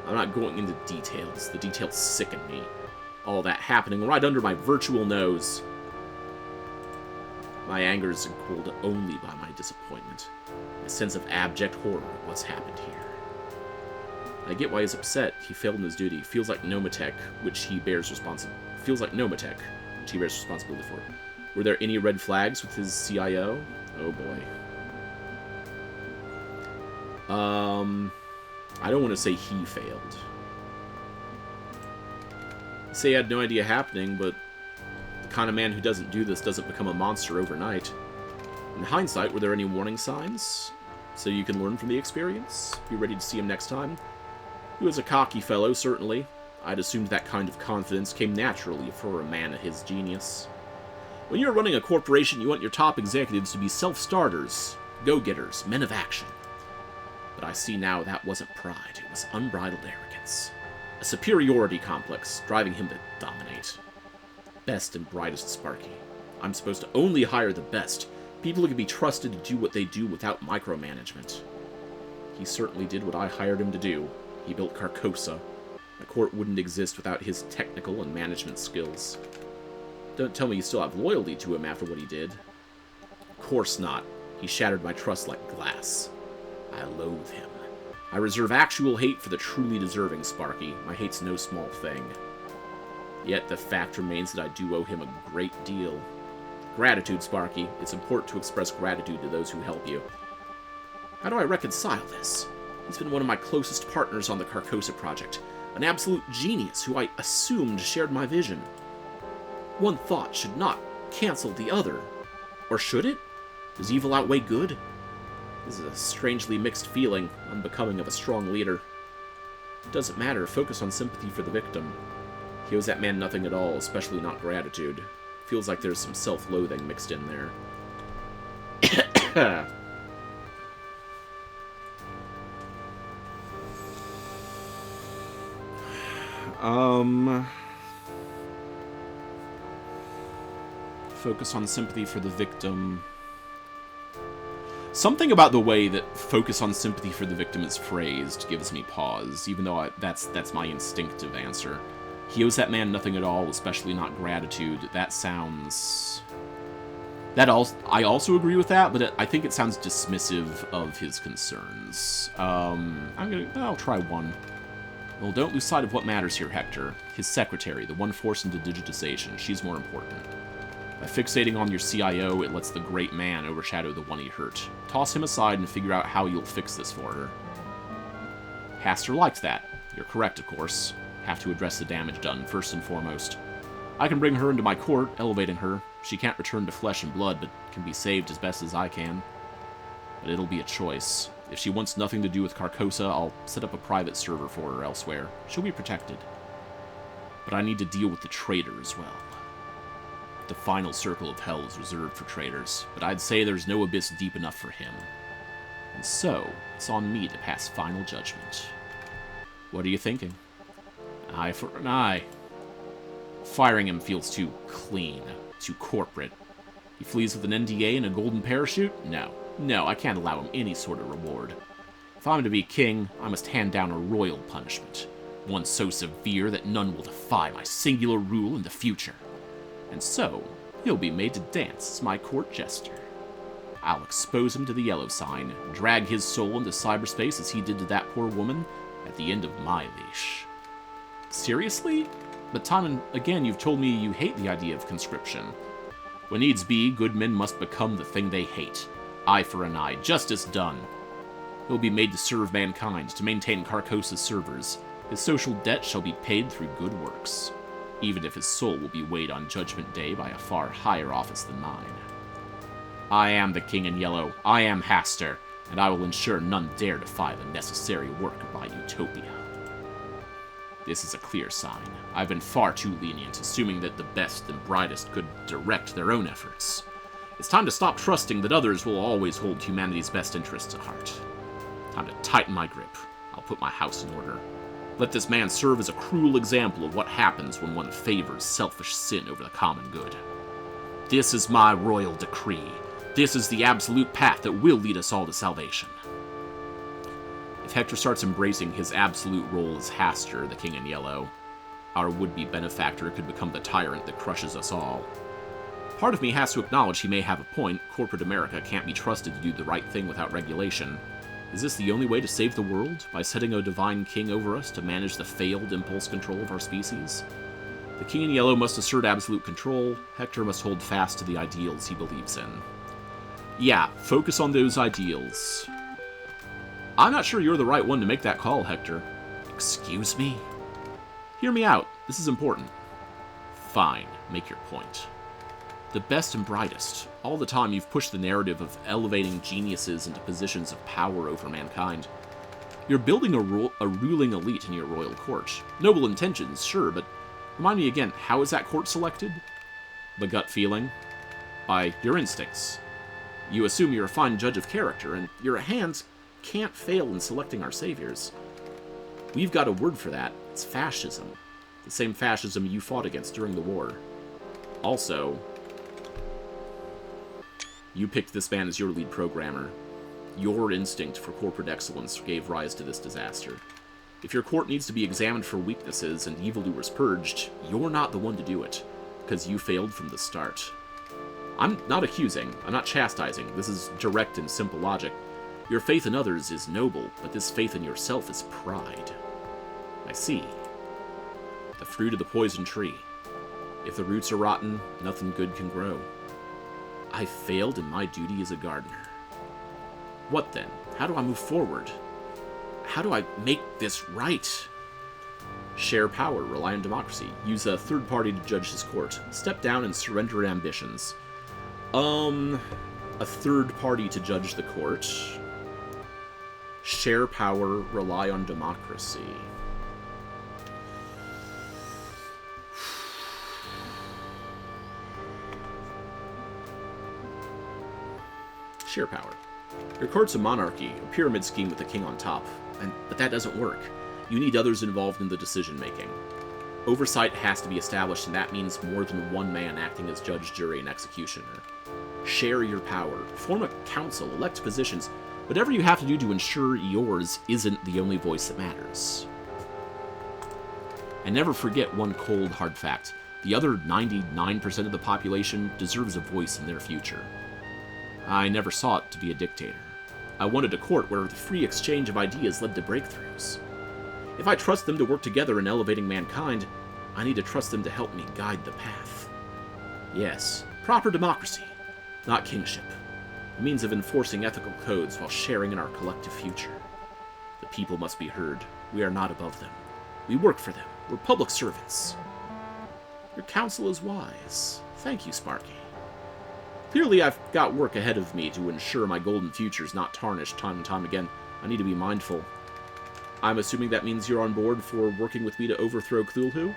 I'm not going into details. The details sicken me. All that happening right under my virtual nose. My anger is cooled only by my disappointment. A sense of abject horror at what's happened here. I get why he's upset. He failed in his duty. Feels like Nomatech, which he bears responsibility for. Were there any red flags with his CIO? Oh boy. I don't want to say he failed. Say he had no idea happening, but the kind of man who doesn't do this doesn't become a monster overnight. In hindsight, were there any warning signs? So you can learn from the experience? Be ready to see him next time? He was a cocky fellow, certainly. I'd assumed that kind of confidence came naturally for a man of his genius. When you're running a corporation, you want your top executives to be self-starters, go-getters, men of action. But I see now that wasn't pride, it was unbridled arrogance. A superiority complex, driving him to dominate. Best and brightest Sparky. I'm supposed to only hire the best, people who can be trusted to do what they do without micromanagement. He certainly did what I hired him to do. He built Carcosa. The court wouldn't exist without his technical and management skills. Don't tell me you still have loyalty to him after what he did. Of course not. He shattered my trust like glass. I loathe him. I reserve actual hate for the truly deserving Sparky. My hate's no small thing. Yet the fact remains that I do owe him a great deal. Gratitude, Sparky. It's important to express gratitude to those who help you. How do I reconcile this? He's been one of my closest partners on the Carcosa project. An absolute genius who I assumed shared my vision. One thought should not cancel the other. Or should it? Does evil outweigh good? This is a strangely mixed feeling, unbecoming of a strong leader. It doesn't matter, focus on sympathy for the victim. He owes that man nothing at all, especially not gratitude. Feels like there's some self-loathing mixed in there. Focus on sympathy for the victim. Something about the way that focus on sympathy for the victim is phrased gives me pause, even though that's my instinctive answer. He owes that man nothing at all, especially not gratitude. That sounds... I also agree with that, but I think it sounds dismissive of his concerns. I'll try one. Well, don't lose sight of what matters here, Hector. His secretary, the one forced into digitization. She's more important. By fixating on your CIO, it lets the great man overshadow the one he hurt. Toss him aside and figure out how you'll fix this for her. Haster liked that. You're correct, of course. Have to address the damage done, first and foremost. I can bring her into my court, elevating her. She can't return to flesh and blood, but can be saved as best as I can. But it'll be a choice. If she wants nothing to do with Carcosa, I'll set up a private server for her elsewhere. She'll be protected. But I need to deal with the traitor as well. The final circle of hell is reserved for traitors, but I'd say there's no abyss deep enough for him. And so, it's on me to pass final judgment. What are you thinking? Eye for an eye. Firing him feels too clean, too corporate. He flees with an NDA and a golden parachute? No, I can't allow him any sort of reward. If I'm to be king, I must hand down a royal punishment. One so severe that none will defy my singular rule in the future. And so, he'll be made to dance as my court jester. I'll expose him to the yellow sign, drag his soul into cyberspace as he did to that poor woman at the end of my leash. Seriously? But time and again you've told me you hate the idea of conscription. When needs be, good men must become the thing they hate. Eye for an eye, justice done. He'll be made to serve mankind, to maintain Carcosa's servers. His social debt shall be paid through good works, even if his soul will be weighed on Judgment Day by a far higher office than mine. I am the King in Yellow, I am Haster, and I will ensure none dare defy the necessary work of my utopia. This is a clear sign. I've been far too lenient, assuming that the best and brightest could direct their own efforts. It's time to stop trusting that others will always hold humanity's best interests at heart. Time to tighten my grip. I'll put my house in order. Let this man serve as a cruel example of what happens when one favors selfish sin over the common good. This is my royal decree. This is the absolute path that will lead us all to salvation. If Hector starts embracing his absolute role as Hastur, the King in Yellow, our would-be benefactor could become the tyrant that crushes us all. Part of me has to acknowledge he may have a point. Corporate America can't be trusted to do the right thing without regulation. Is this the only way to save the world? By setting a divine king over us to manage the failed impulse control of our species? The King in Yellow must assert absolute control. Hector must hold fast to the ideals he believes in. Yeah, focus on those ideals. I'm not sure you're the right one to make that call, Hector. Excuse me? Hear me out. This is important. Fine, make your point. The best and brightest. All the time you've pushed the narrative of elevating geniuses into positions of power over mankind. You're building a ruling elite in your royal court. Noble intentions, sure, but remind me again, how is that court selected? The gut feeling? By your instincts. You assume you're a fine judge of character, and your hands can't fail in selecting our saviors. We've got a word for that. It's fascism. The same fascism you fought against during the war. Also, you picked this man as your lead programmer. Your instinct for corporate excellence gave rise to this disaster. If your court needs to be examined for weaknesses and evildoers purged, you're not the one to do it, because you failed from the start. I'm not accusing, I'm not chastising, this is direct and simple logic. Your faith in others is noble, but this faith in yourself is pride. I see. The fruit of the poison tree. If the roots are rotten, nothing good can grow. I failed in my duty as a gardener. What then? How do I move forward? How do I make this right? Share power, rely on democracy. Use a third party to judge his court. Step down and surrender ambitions. A third party to judge the court. Share power, rely on democracy. Share power. Your court's a monarchy, a pyramid scheme with a king on top, but that doesn't work. You need others involved in the decision-making. Oversight has to be established, and that means more than one man acting as judge, jury, and executioner. Share your power. Form a council, elect positions, whatever you have to do to ensure yours isn't the only voice that matters. And never forget one cold, hard fact. The other 99% of the population deserves a voice in their future. I never sought to be a dictator. I wanted a court where the free exchange of ideas led to breakthroughs. If I trust them to work together in elevating mankind, I need to trust them to help me guide the path. Yes, proper democracy, not kingship. A means of enforcing ethical codes while sharing in our collective future. The people must be heard. We are not above them. We work for them. We're public servants. Your counsel is wise. Thank you, Sparky. Clearly, I've got work ahead of me to ensure my golden future's not tarnished time and time again. I need to be mindful. I'm assuming that means you're on board for working with me to overthrow Cthulhu?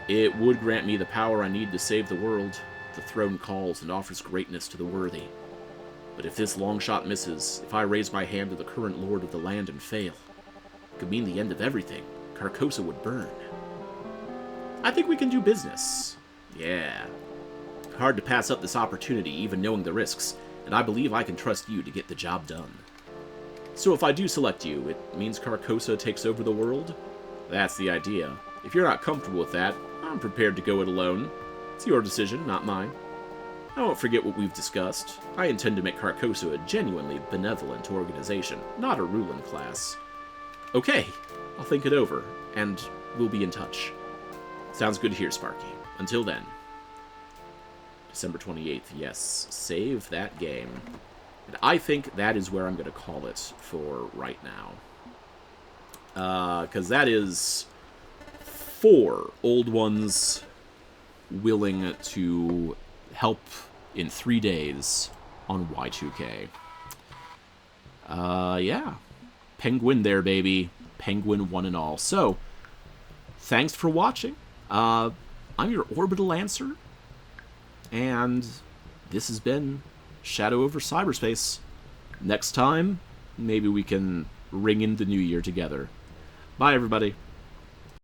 It would grant me the power I need to save the world. The throne calls and offers greatness to the worthy. But if this long shot misses, if I raise my hand to the current lord of the land and fail, it could mean the end of everything. Carcosa would burn. I think we can do business. Yeah. Hard to pass up this opportunity, even knowing the risks, and I believe I can trust you to get the job done. So if I do select you, it means Carcosa takes over the world? That's the idea. If you're not comfortable with that, I'm prepared to go it alone. It's your decision, not mine. I won't forget what we've discussed. I intend to make Carcosa a genuinely benevolent organization, not a ruling class. Okay, I'll think it over, and we'll be in touch. Sounds good here, Sparky. Until then. December 28th, yes. Save that game. And I think that is where I'm going to call it for right now. Because that is 4 old ones willing to help in 3 days on Y2K. Yeah. Penguin there, baby. Penguin one and all. So, thanks for watching. I'm your Orbital Answer. And this has been Shadow Over Cyberspace. Next time, maybe we can ring in the new year together. Bye, everybody.